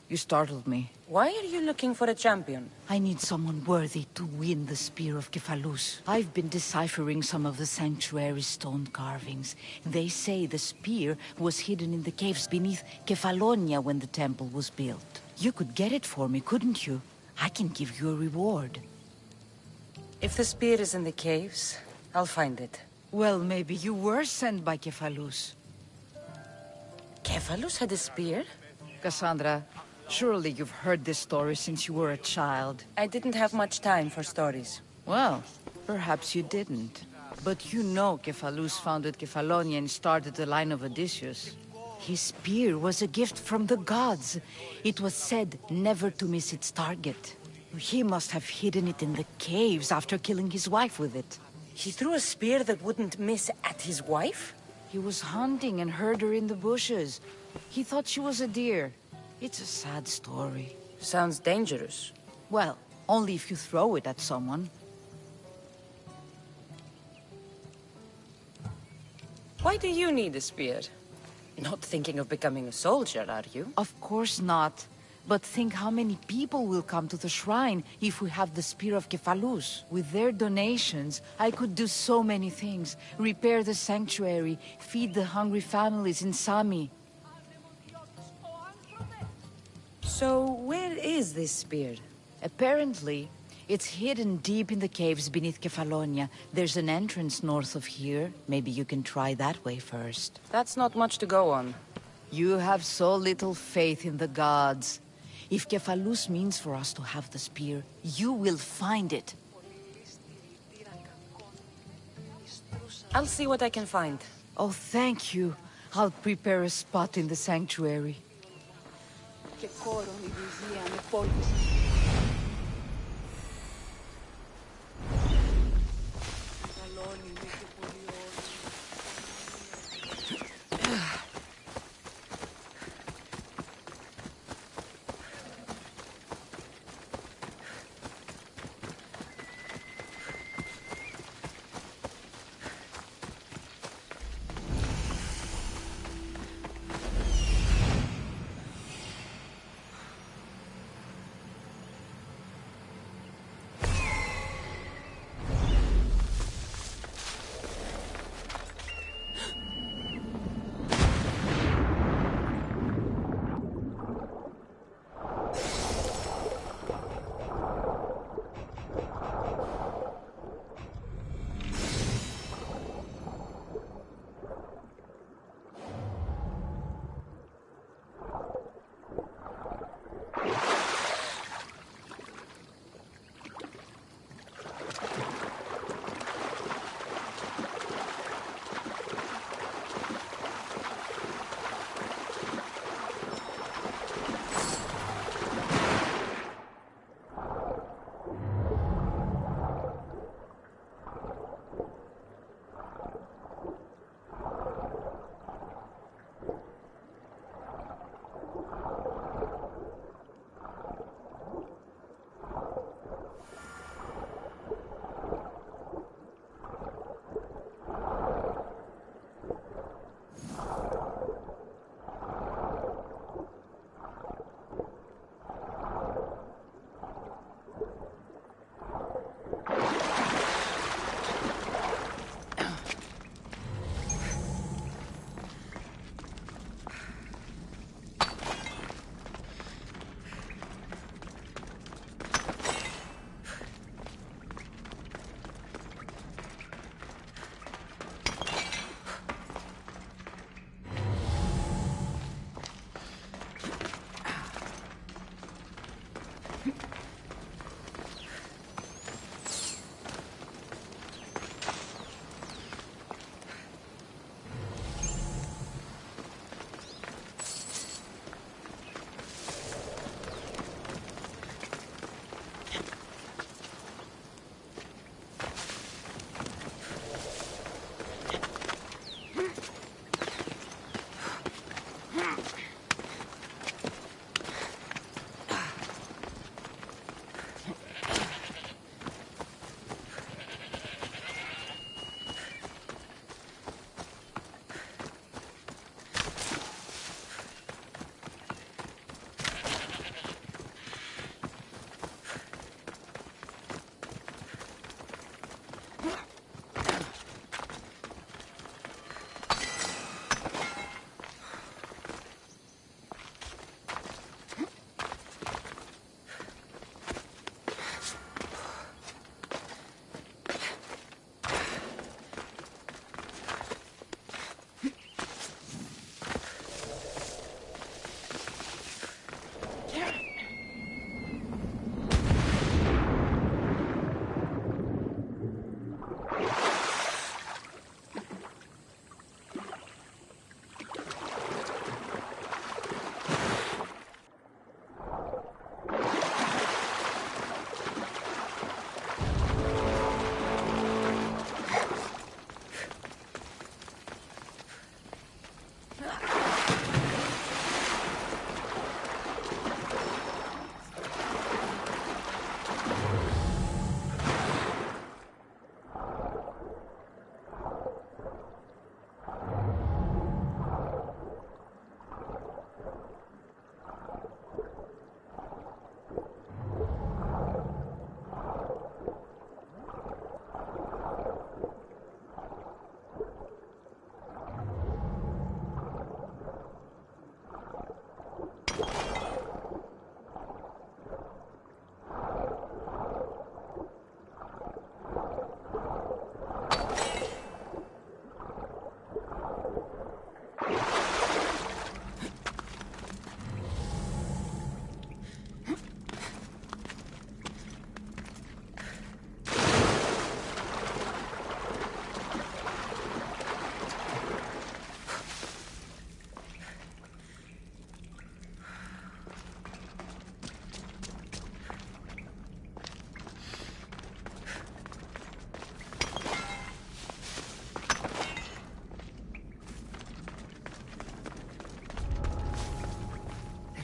S15: you startled me.
S10: Why are you looking for a champion?
S15: I need someone worthy to win the spear of Kephalus. I've been deciphering some of the sanctuary's stone carvings. They say the spear was hidden in the caves beneath Kefalonia when the temple was built. You could get it for me, couldn't you? I can give you a reward.
S10: If the spear is in the caves, I'll find it.
S15: Well, maybe you were sent by Kephalus.
S10: Kephalus had a spear?
S15: Cassandra, surely you've heard this story since you were a child.
S10: I didn't have much time for stories.
S15: Well, perhaps you didn't. But you know Kephalus founded Kefalonia and started the line of Odysseus. His spear was a gift from the gods. It was said never to miss its target. He must have hidden it in the caves after killing his wife with it.
S10: He threw a spear that wouldn't miss at his wife?
S15: He was hunting and heard her in the bushes. He thought she was a deer. It's a sad story.
S10: Sounds dangerous.
S15: Well, only if you throw it at someone.
S10: Why do you need a spear? Not thinking of becoming a soldier, are you?
S15: Of course not. But think how many people will come to the shrine if we have the Spear of Kephalus. With their donations, I could do so many things. Repair the sanctuary, feed the hungry families in Sami.
S10: So, where is this spear?
S15: Apparently, it's hidden deep in the caves beneath Kefalonia. There's an entrance north of here. Maybe you can try that way first.
S10: That's not much to go on.
S15: You have so little faith in the gods. If Kephalus means for us to have the spear, you will find it.
S10: I'll see what I can find.
S15: Oh, thank you. I'll prepare a spot in the sanctuary.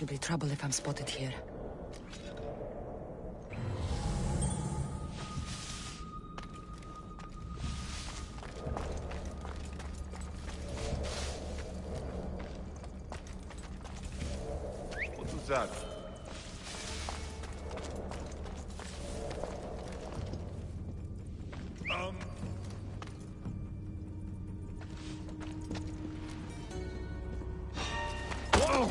S10: It'll be trouble if I'm spotted here.
S17: What was that? Whoa!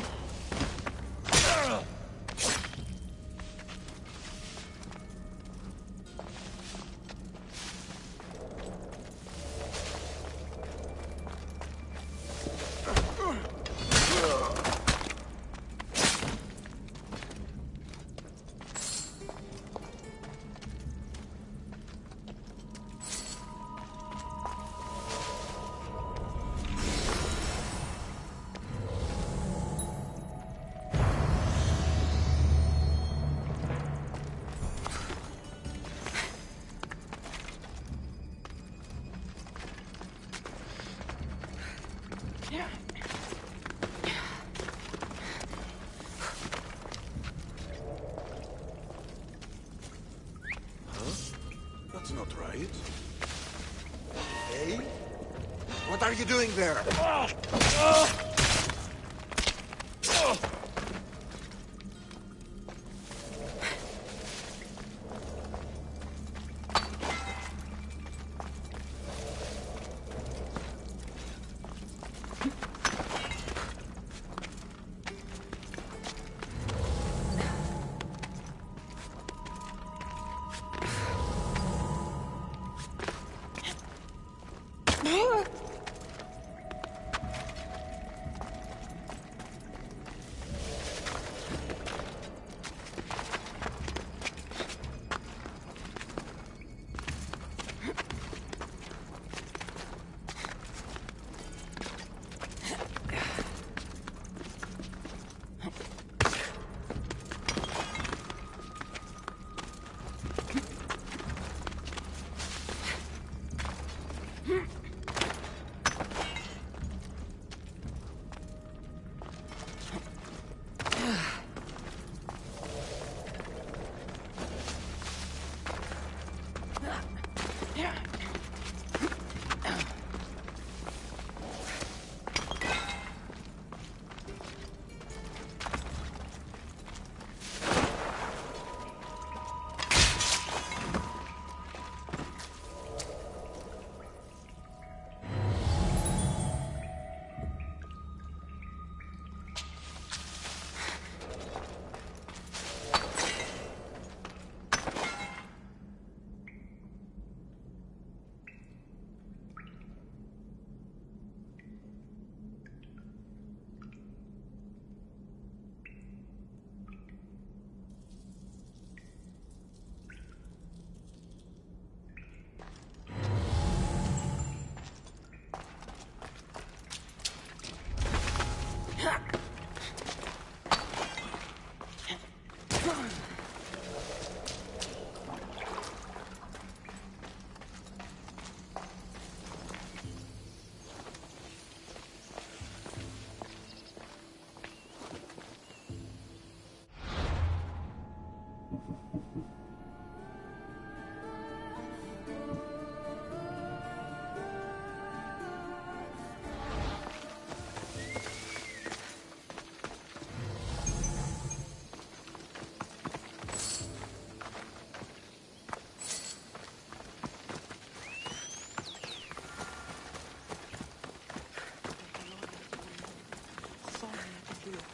S4: That's not right. Hey? What are you doing there?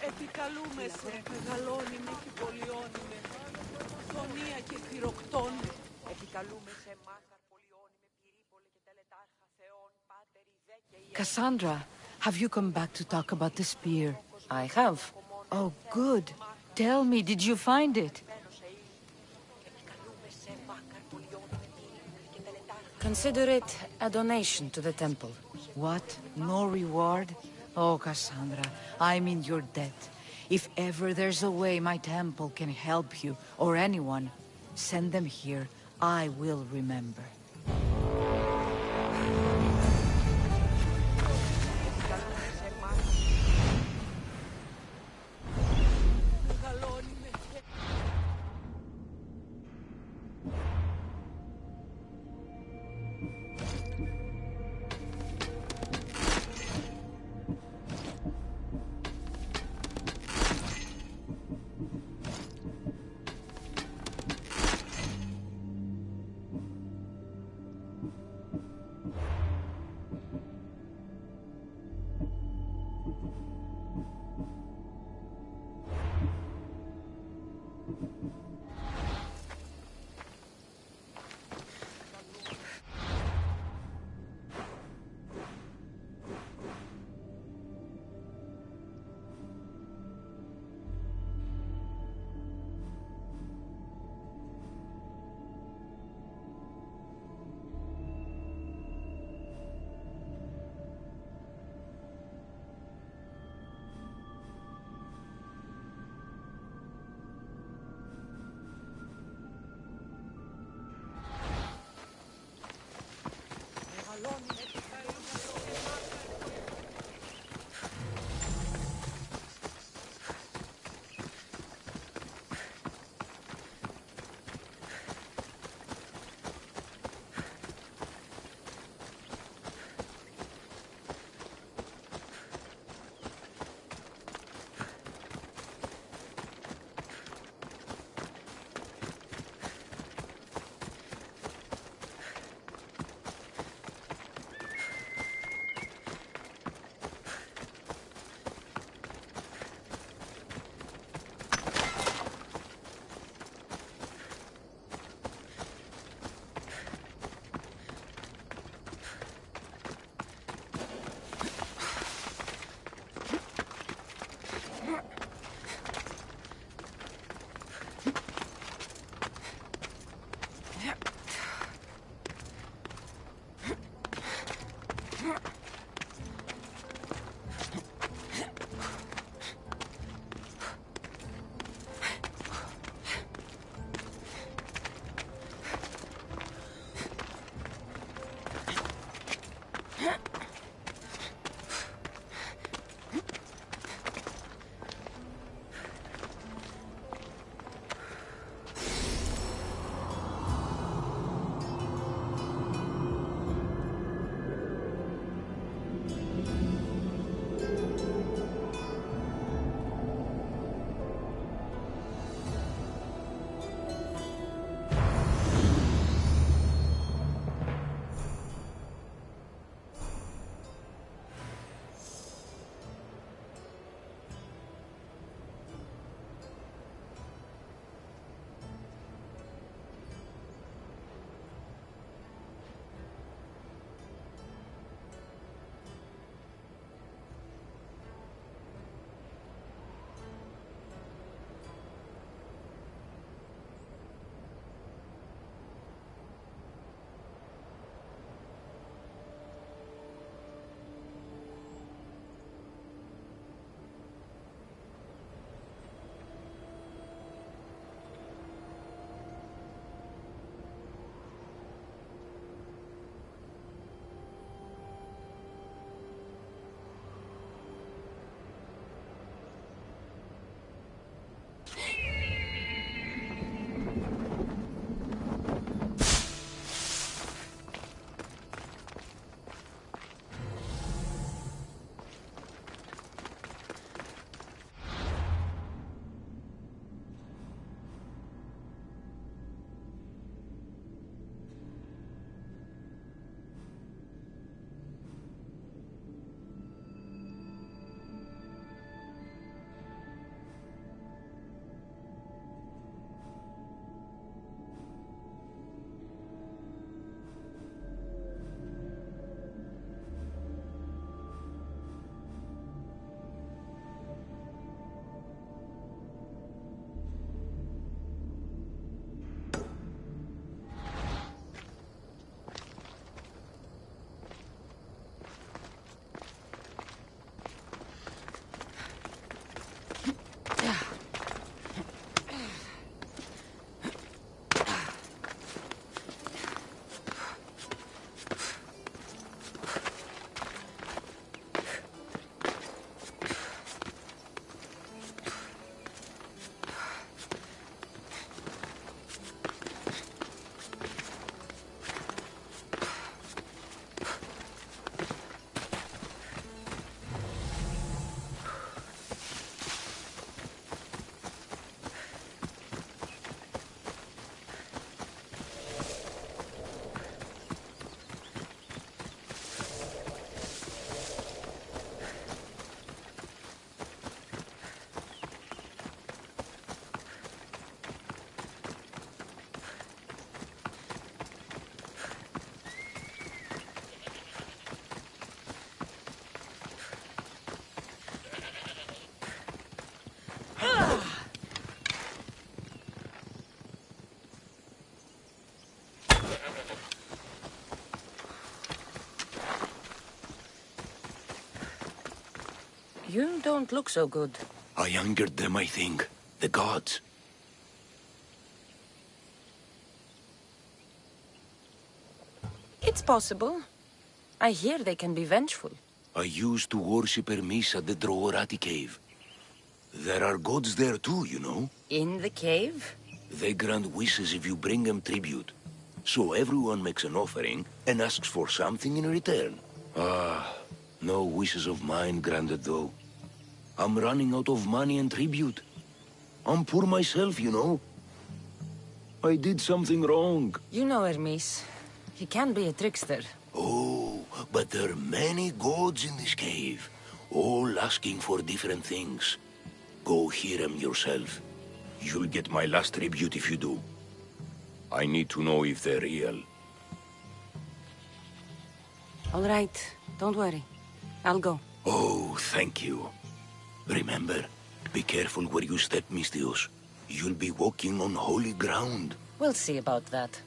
S18: Επικαλούμε σε, μεγαλώνει με και πολιώνει με. Φωνία και χειροκτώνει. Επικαλούμε σε μάχαρ πολιώνει με πυρήπολε και τελετάρχα θεών πάτερ ιδέ και η...
S15: Cassandra, have you come back to talk about the spear?
S10: I have.
S15: Oh, good. Tell me, did you find it?
S10: Consider it a donation to the temple.
S15: What? No reward? Oh, Cassandra, I'm in your debt. If ever there's a way my temple can help you, or anyone, send them here. I will remember.
S10: You don't look so good.
S4: I angered them, I think. The gods.
S10: It's possible. I hear they can be vengeful.
S4: I used to worship Hermes at the Droorati cave. There are gods there too, you know.
S10: In the cave?
S4: They grant wishes if you bring them tribute. So everyone makes an offering and asks for something in return. No wishes of mine granted though. I'm running out of money and tribute. I'm poor myself, you know. I did something wrong.
S10: You know Hermes. He can be a trickster.
S4: Oh, but there are many gods in this cave, all asking for different things. Go hear them yourself. You'll get my last tribute if you do. I need to know if they're real.
S10: All right, don't worry. I'll go.
S4: Oh, thank you. Remember, be careful where you step, Mistios. You'll be walking on holy ground.
S10: We'll see about that.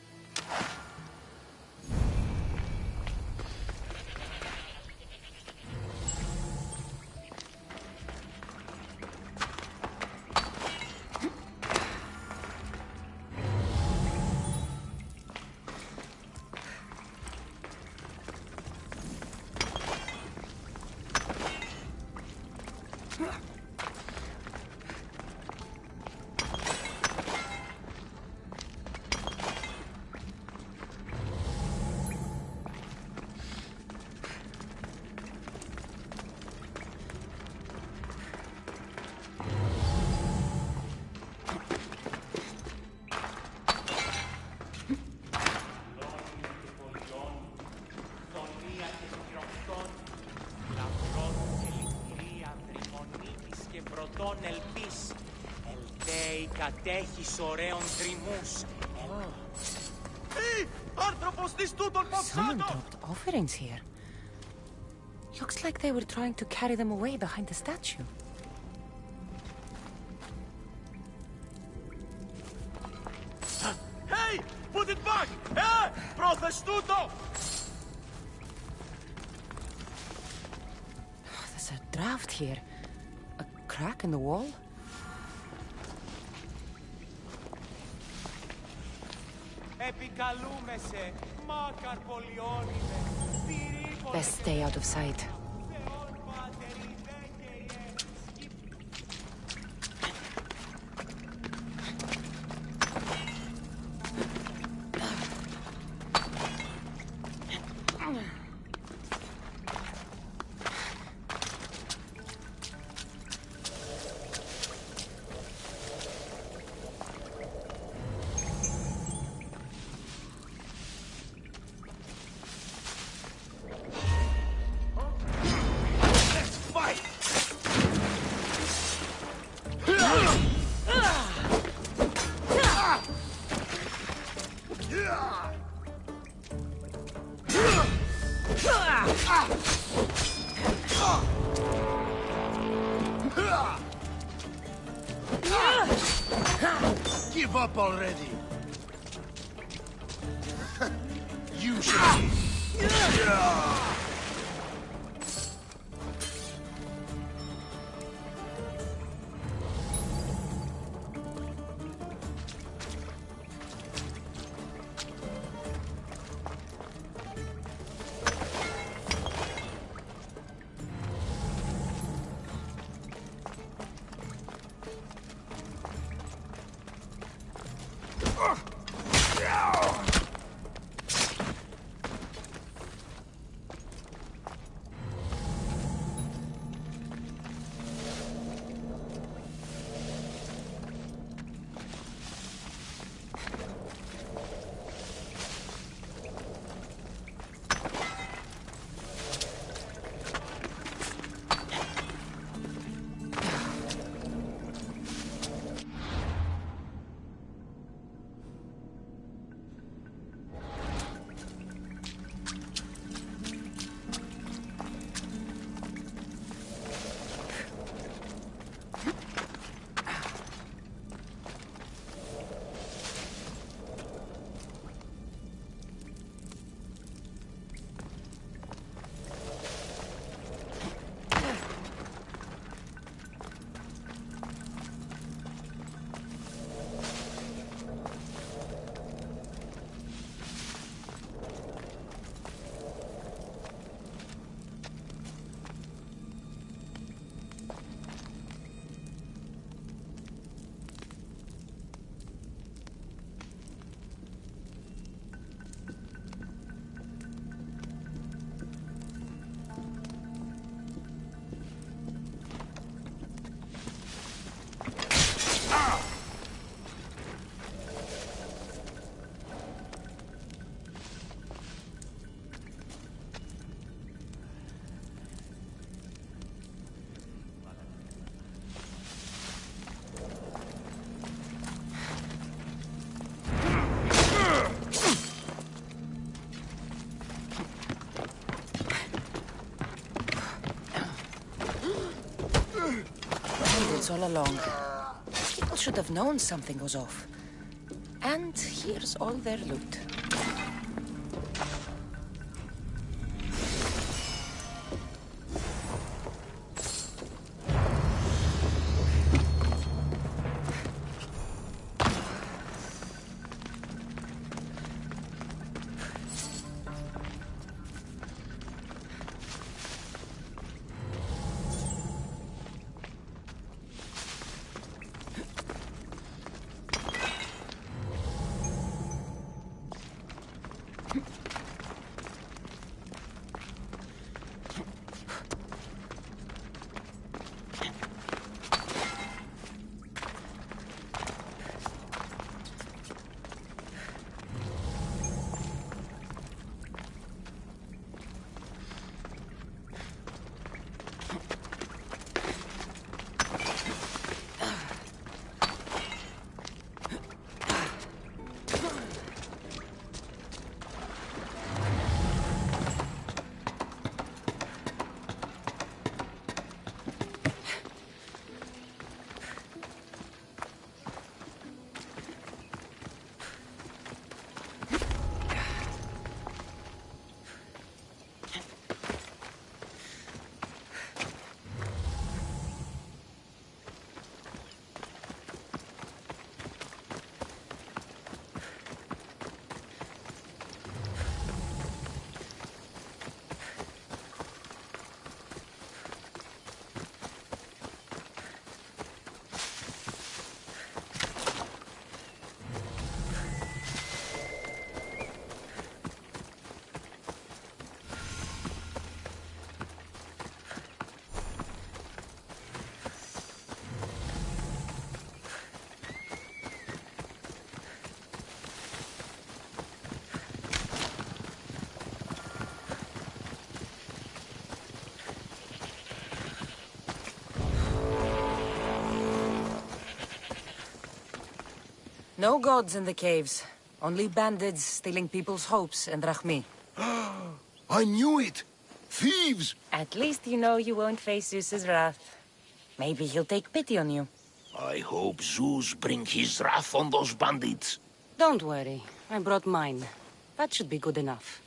S10: Someone dropped offerings here. Looks like they were trying to carry them away behind the statue.
S2: Hey! Put it back! Eh? Protestuto!
S10: There's a draft here. A crack in the wall? Best stay out of sight.
S4: Give up already. You should.
S10: along. People should have known something was off. And here's all their loot. No gods in the caves. Only bandits stealing people's hopes and drachmi.
S4: I knew it! Thieves!
S10: At least you know you won't face Zeus's wrath. Maybe he'll take pity on you.
S4: I hope Zeus bring his wrath on those bandits.
S10: Don't worry. I brought mine. That should be good enough.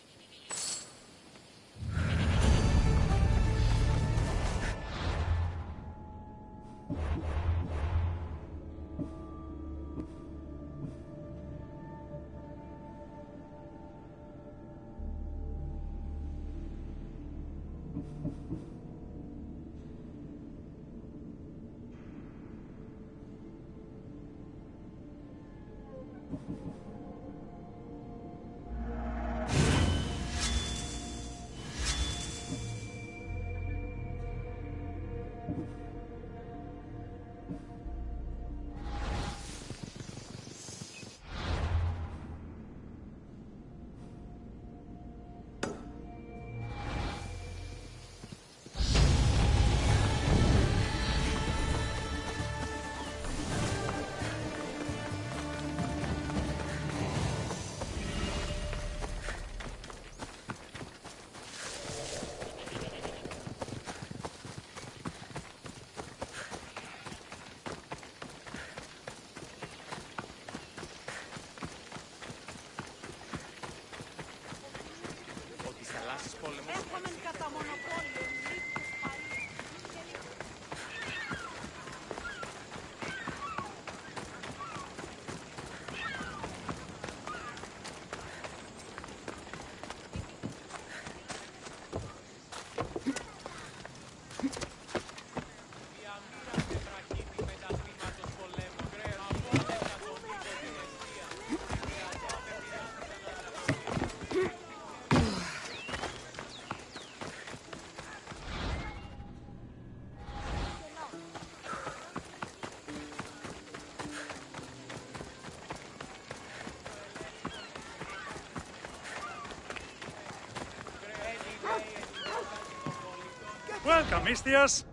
S2: Welcome, Mistias.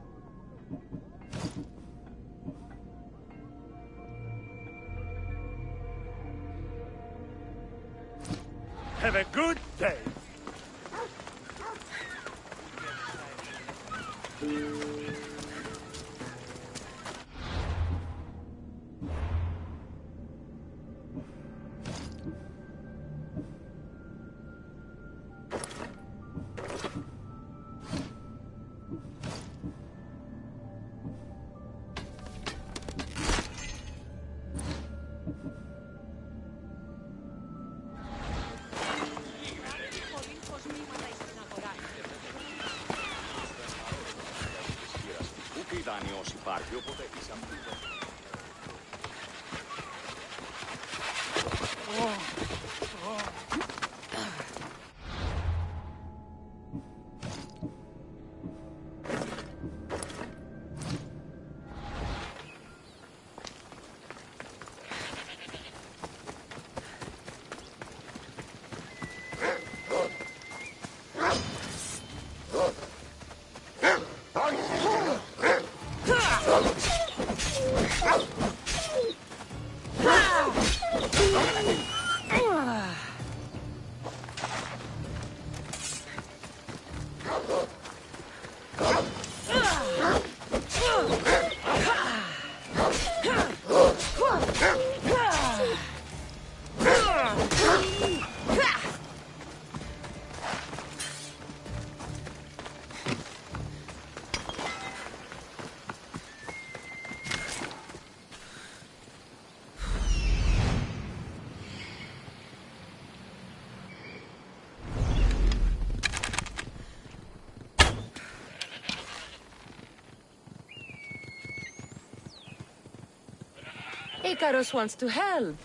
S2: Have a good day.
S17: υπάρχει, οπότε είσαι αμφίβολο.
S8: Icarus wants to help.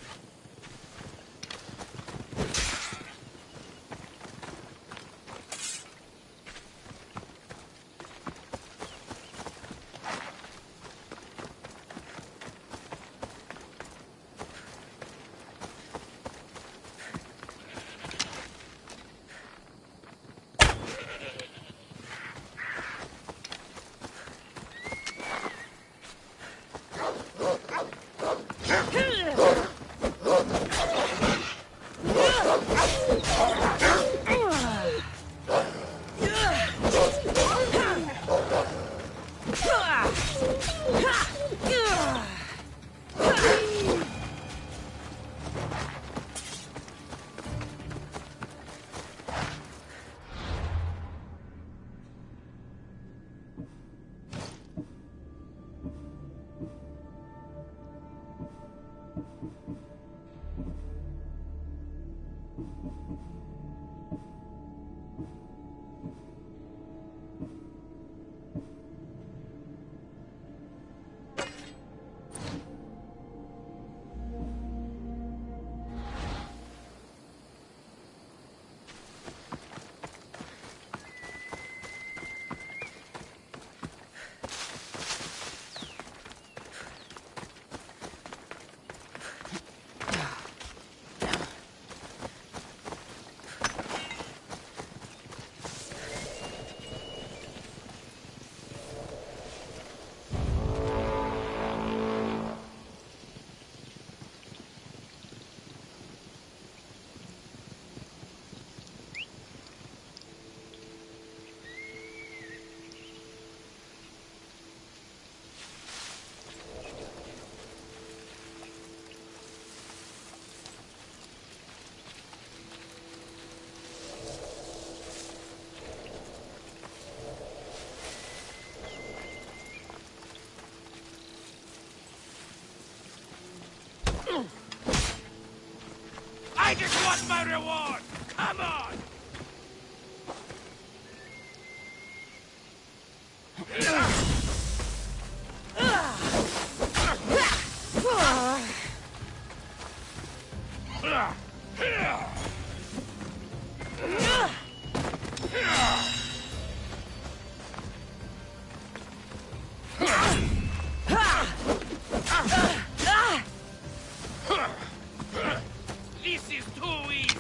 S13: I just want my reward! Come on! This is too easy!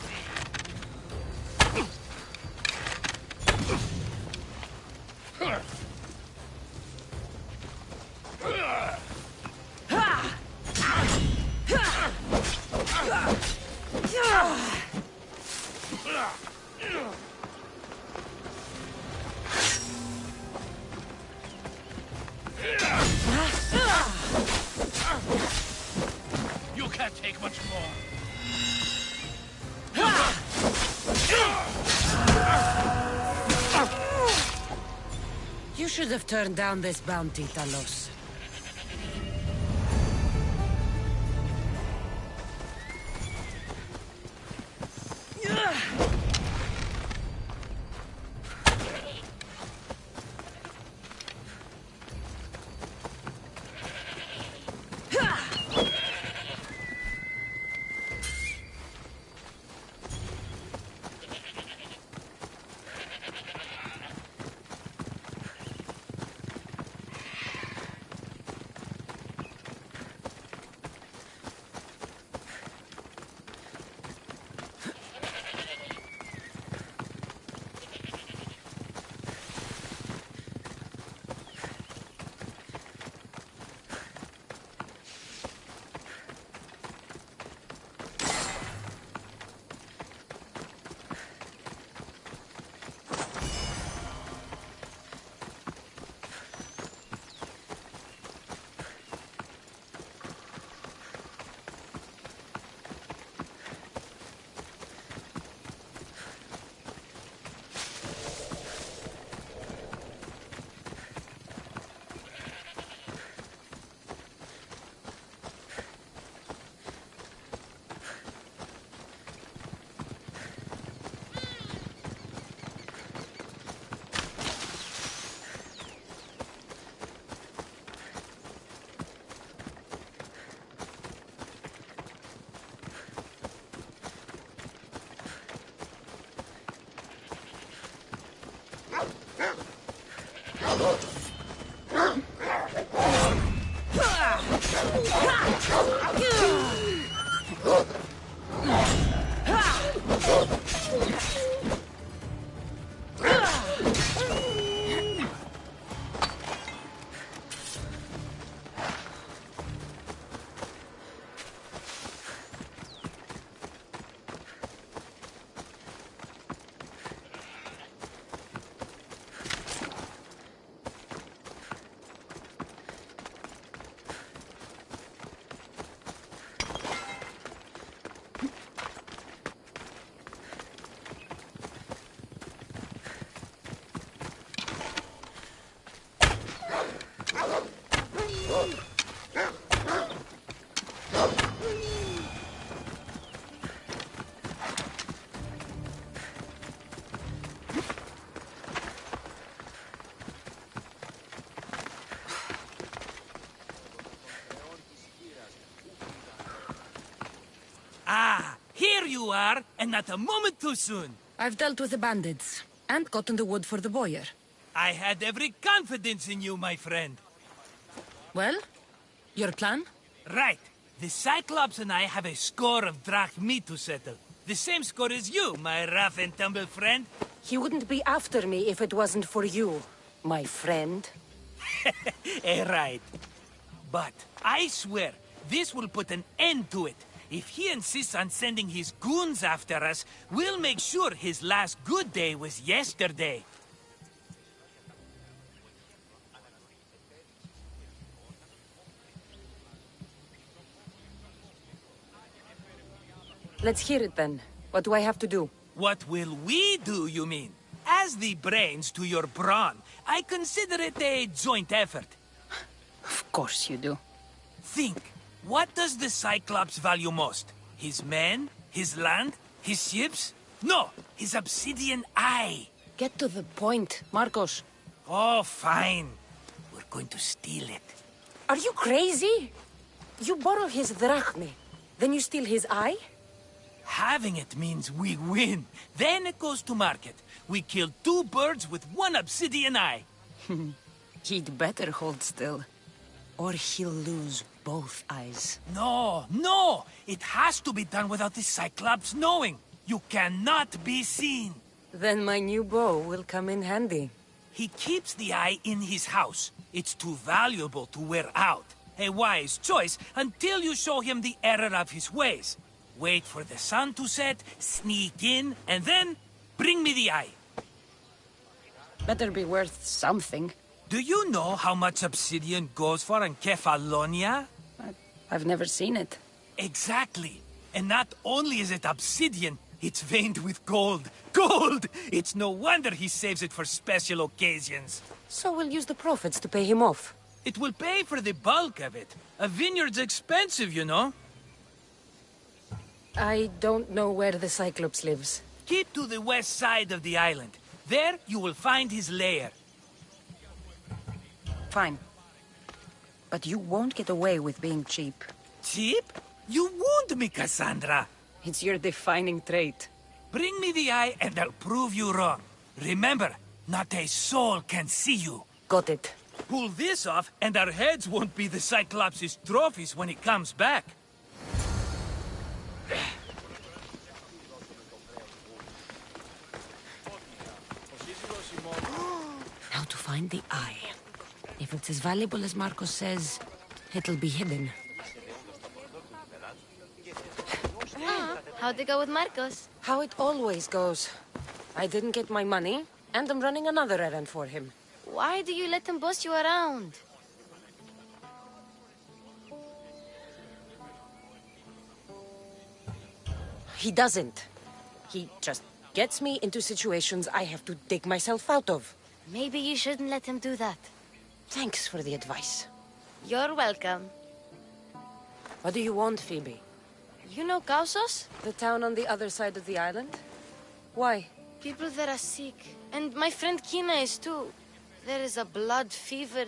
S13: You can't take much more.
S10: You should have turned down this bounty, Talos.
S13: Ah, here you are, and not a moment too soon.
S10: I've dealt with the bandits, and gotten the wood for the boiler.
S13: I had every confidence in you, my friend.
S10: Well, your plan?
S13: Right. The Cyclops and I have a score of drachmi to settle. The same score as you, my rough and tumble friend.
S10: He wouldn't be after me if it wasn't for you, my friend.
S13: Right. But I swear, this will put an end to it. If he insists on sending his goons after us, we'll make sure his last good day was yesterday.
S10: Let's hear it then. What do I have to do?
S13: What will we do, you mean? As the brains to your brawn, I consider it a joint effort.
S10: Of course you do.
S13: Think. What does the Cyclops value most? His men? His land? His ships? No, his obsidian eye.
S10: Get to the point, Marcos.
S13: Oh, fine. We're going to steal it.
S10: Are you crazy? You borrow his drachmi, then you steal his eye?
S13: Having it means we win. Then it goes to market. We kill 2 birds with 1 obsidian eye.
S10: He'd better hold still. Or he'll lose both eyes.
S13: No, no! It has to be done without the Cyclops knowing. You cannot be seen.
S10: Then my new bow will come in handy.
S13: He keeps the eye in his house. It's too valuable to wear out. A wise choice until you show him the error of his ways. Wait for the sun to set, sneak in, and then bring me the eye.
S10: Better be worth something.
S13: Do you know how much obsidian goes for in Kefalonia?
S10: I've never seen it.
S13: Exactly. And not only is it obsidian, it's veined with gold. Gold! It's no wonder he saves it for special occasions.
S10: So we'll use the profits to pay him off.
S13: It will pay for the bulk of it. A vineyard's expensive, you know.
S10: I don't know where the Cyclops lives.
S13: Keep to the west side of the island. There you will find his lair.
S10: Fine. But you won't get away with being cheap.
S13: Cheap? You wound me, Cassandra.
S10: It's your defining trait.
S13: Bring me the eye and I'll prove you wrong. Remember, not a soul can see you.
S10: Got it.
S13: Pull this off and our heads won't be the Cyclops' trophies when he comes back.
S10: Now to find the eye. If it's as valuable as Marcos says, it'll be hidden.
S12: How'd it go with Marcos?
S10: How it always goes. I didn't get my money, and I'm running another errand for him.
S12: Why do you let him boss you around?
S10: He doesn't. He just gets me into situations I have to dig myself out of.
S12: Maybe you shouldn't let him do that.
S10: Thanks for the advice.
S12: You're welcome.
S10: What do you want, Phoebe?
S12: You know Kausos?
S10: The town on the other side of the island? Why?
S12: People there are sick. And my friend Kina is too. There is a blood fever.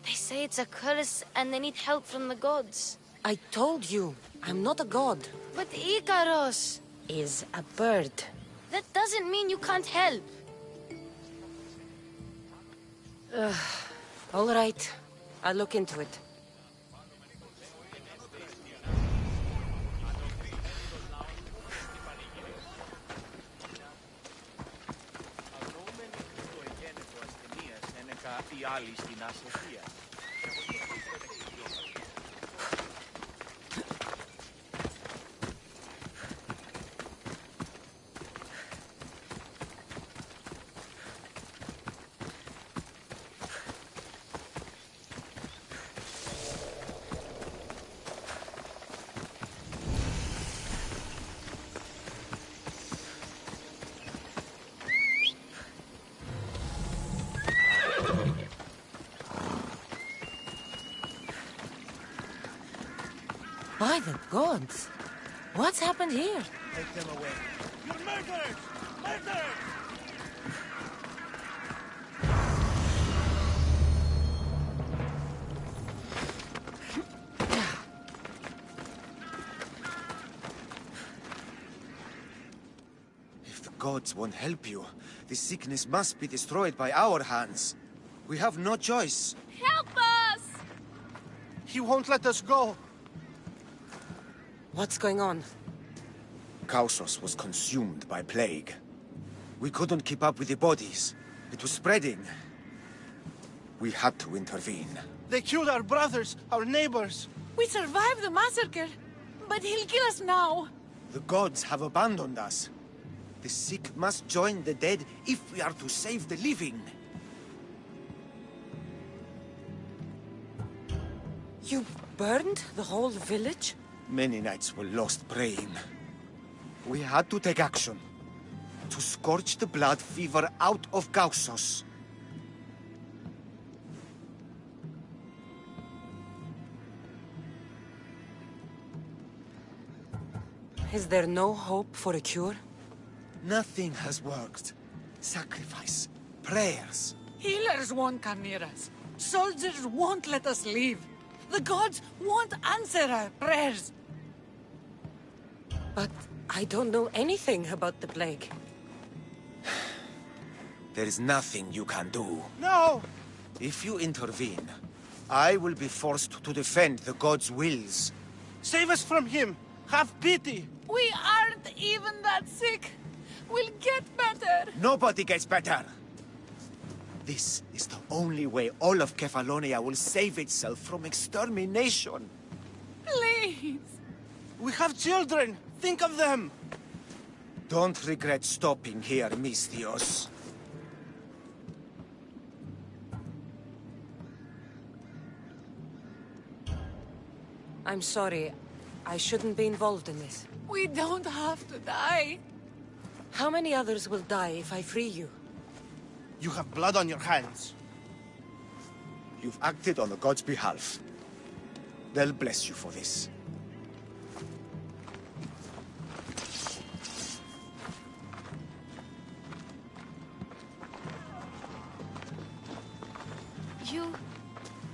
S12: They say it's a curse and they need help from the gods.
S10: I told you, I'm not a god.
S12: But Ikaros
S10: is a bird.
S12: That doesn't mean you can't help.
S10: All right. I'll look into it.
S19: οι άλλοι στην ασεβία.
S10: By the gods! What's happened here?
S2: Take them away. You're murderers! Murderers!
S20: If the gods won't help you, this sickness must be destroyed by our hands. We have no choice.
S8: Help us!
S2: He won't let us go.
S10: What's going on?
S20: Kausos was consumed by plague. We couldn't keep up with the bodies. It was spreading. We had to intervene.
S2: They killed our brothers, our neighbors.
S15: We survived the massacre, but he'll kill us now.
S20: The gods have abandoned us. The sick must join the dead if we are to save the living.
S10: You burned the whole village?
S20: Many nights were lost praying. We had to take action. To scorch the blood fever out of Kausos.
S10: Is there no hope for a cure?
S20: Nothing has worked. Sacrifice, prayers.
S15: Healers won't come near us. Soldiers won't let us leave. The gods won't answer our prayers.
S10: But I don't know anything about the plague.
S20: There is nothing you can do.
S2: No!
S20: If you intervene, I will be forced to defend the gods' wills.
S2: Save us from him! Have pity!
S15: We aren't even that sick. We'll get better.
S20: Nobody gets better! This is the only way all of Kefalonia will save itself from extermination.
S15: Please!
S2: We have children! Think of them!
S20: Don't regret stopping here, Misthios.
S10: I'm sorry. I shouldn't be involved in this.
S15: We don't have to die.
S10: How many others will die if I free you?
S2: You have blood on your hands.
S20: You've acted on the gods' behalf. They'll bless you for this.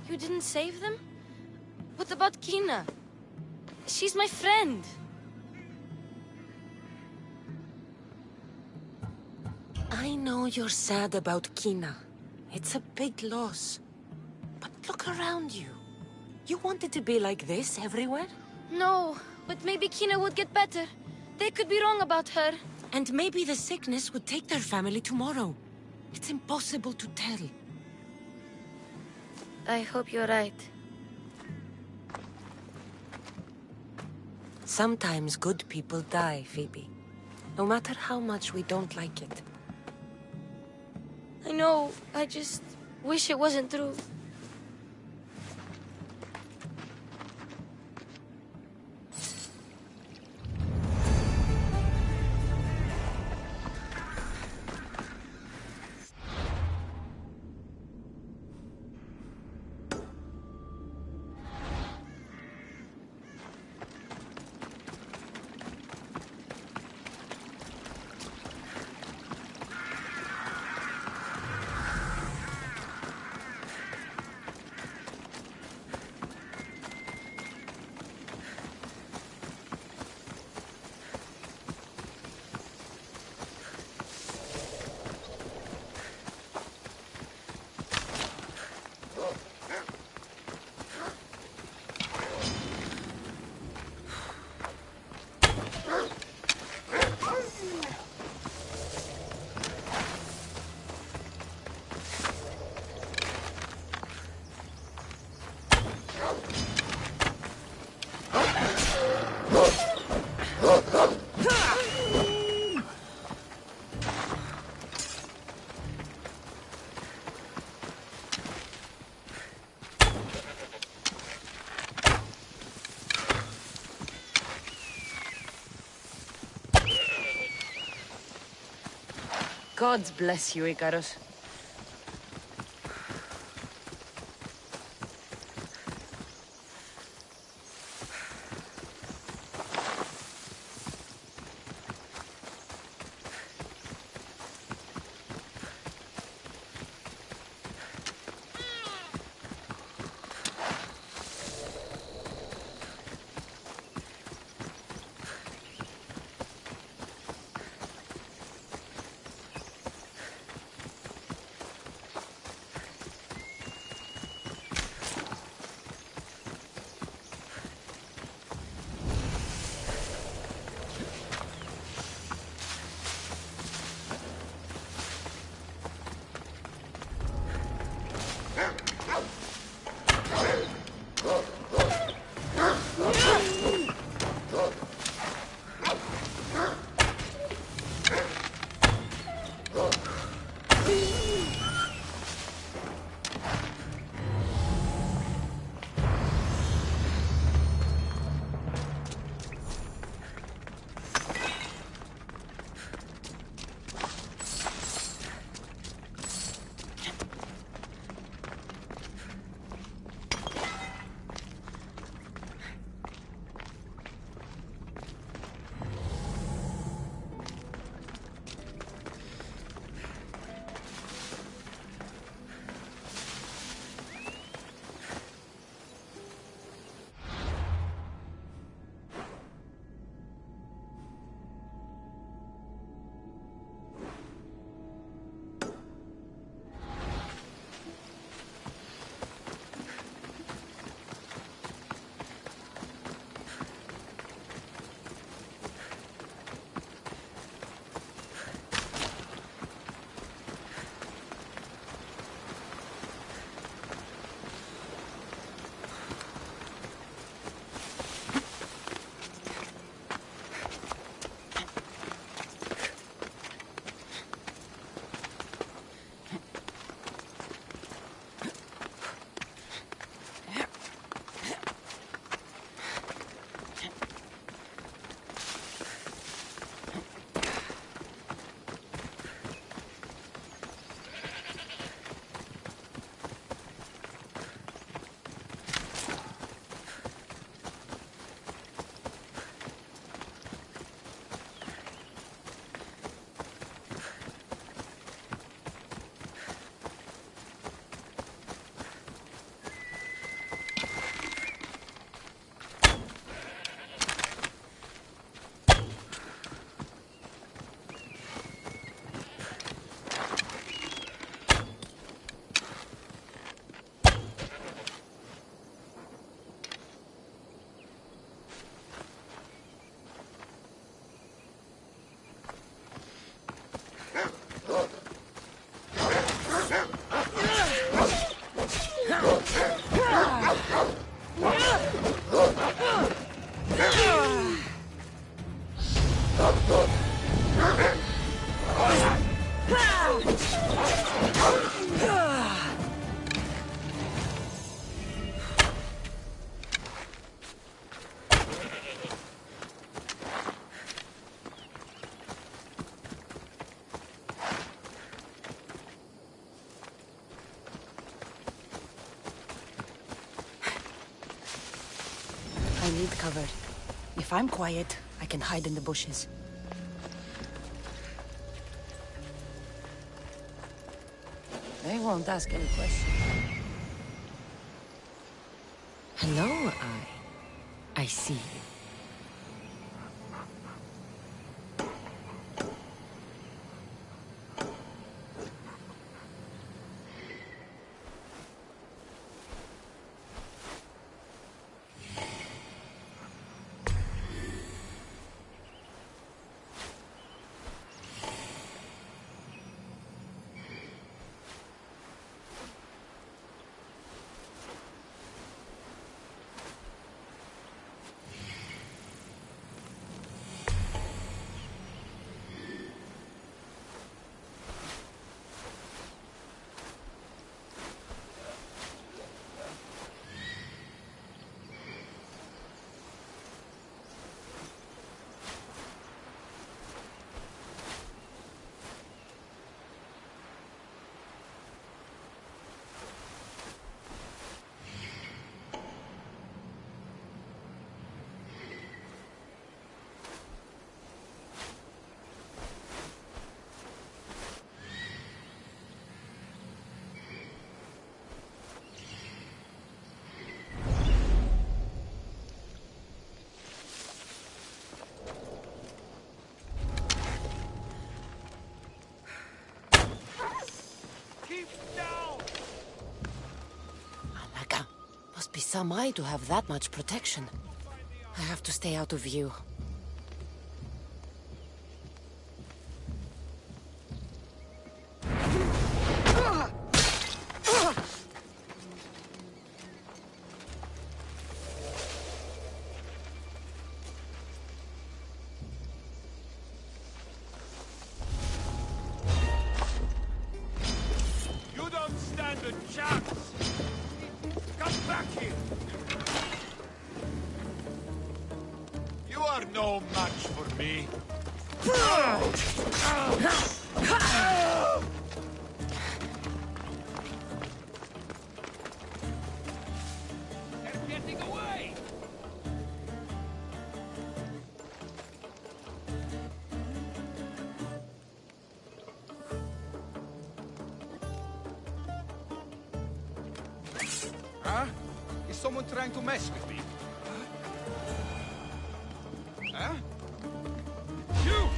S12: You didn't save them? What about Kina? She's my friend.
S10: I know you're sad about Kina. It's a big loss. But look around you. You want it to be like this everywhere?
S12: No, but maybe Kina would get better. They could be wrong about her.
S10: And maybe the sickness would take their family tomorrow. It's impossible to tell.
S12: I hope you're right.
S10: Sometimes good people die, Phoebe. No matter how much we don't like it.
S12: I know, I just wish it wasn't true.
S10: God bless you, Icarus. I need cover. If I'm quiet, I can hide in the bushes. They won't ask any questions. Hello, I see you. some eye to have that much protection. I have to stay out of view.
S17: You don't stand a chance! Come back here! You are no match for me.
S13: They're getting away!
S17: Huh? Is someone trying to mess with me? Huh? You!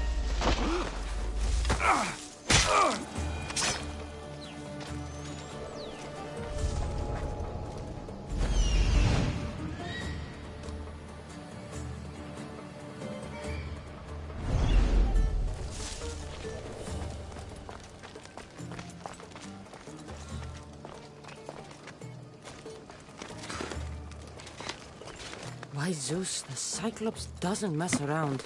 S10: Why, Zeus, the Cyclops doesn't mess around.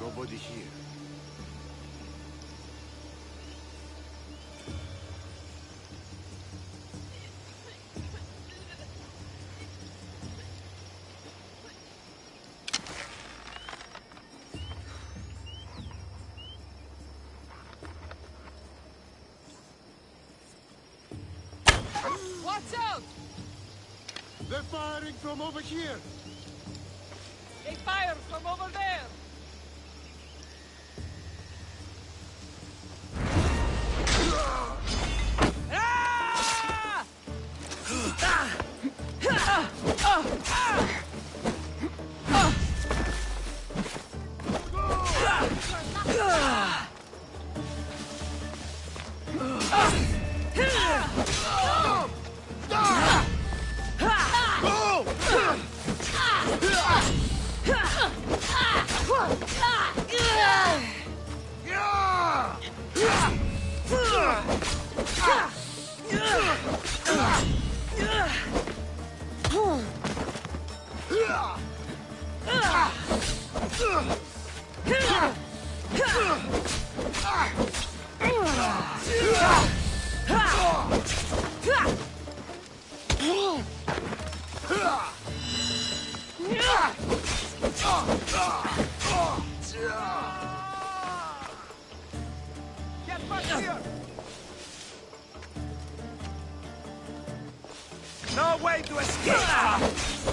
S17: Nobody here.
S18: Watch out!
S3: They're firing from over here!
S18: They fire from over there! Get back here! No way to escape!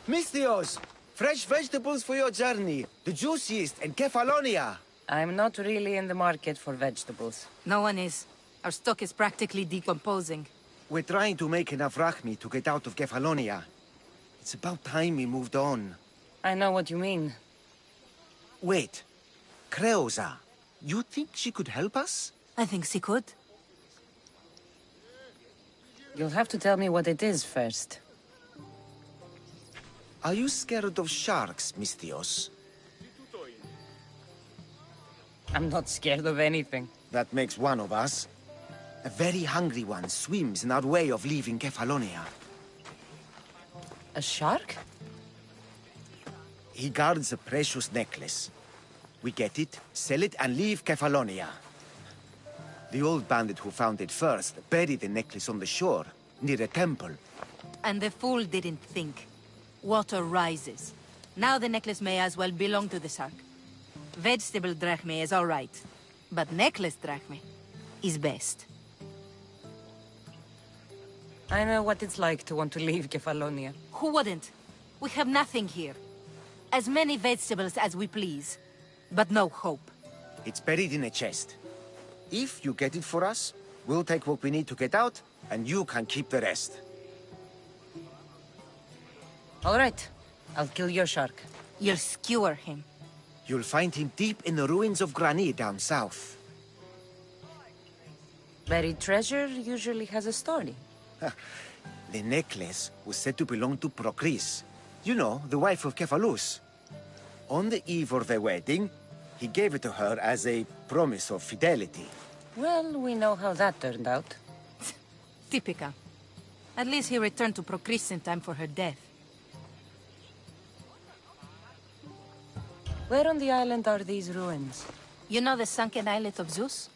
S20: Mistios! Fresh vegetables for your journey. The juiciest in Kefalonia.
S10: I'm not really in the market for vegetables.
S15: No one is. Our stock is practically decomposing.
S20: We're trying to make enough rachmi to get out of Kefalonia. It's about time we moved on.
S10: I know what you mean.
S20: Wait. Creosa. You think she could help us?
S15: I think she could.
S10: You'll have to tell me what it is first.
S20: Are you scared of sharks, Mistios?
S10: I'm not scared of anything.
S20: That makes one of us. A very hungry one swims in our way of leaving Kefalonia.
S10: A shark?
S20: He guards a precious necklace. We get it, sell it, and leave Kefalonia. The old bandit who found it first buried the necklace on the shore, near a temple.
S15: And the fool didn't think. Water rises. Now the necklace may as well belong to the shark. Vegetable drachme is all right, but necklace drachme is best.
S10: I know what it's like to want to leave Kefalonia.
S15: Who wouldn't? We have nothing here. As many vegetables as we please, but no hope.
S20: It's buried in a chest. If you get it for us, we'll take what we need to get out, and you can keep the rest.
S10: All right. I'll kill your shark.
S15: You'll skewer him.
S20: You'll find him deep in the ruins of Grani down south.
S10: Buried treasure usually has a story.
S20: The necklace was said to belong to Procris. You know, the wife of Cephalus. On the eve of their wedding, he gave it to her as a promise of fidelity.
S10: Well, we know how that turned out.
S15: Typical. At least he returned to Procris in time for her death.
S10: Where on the island are these ruins?
S15: You know the sunken islet of Zeus?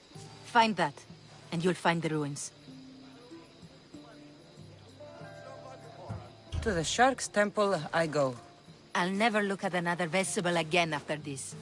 S15: Find that, and you'll find the ruins.
S10: To the Shark's Temple I go.
S15: I'll never look at another vegetable again after this.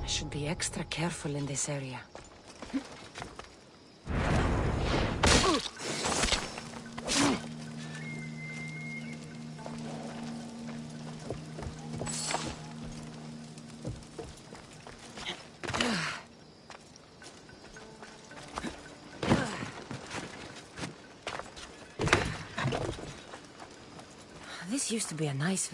S10: I should be extra careful in this area. This used to be a nice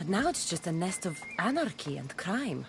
S10: But now it's just a nest of anarchy and crime.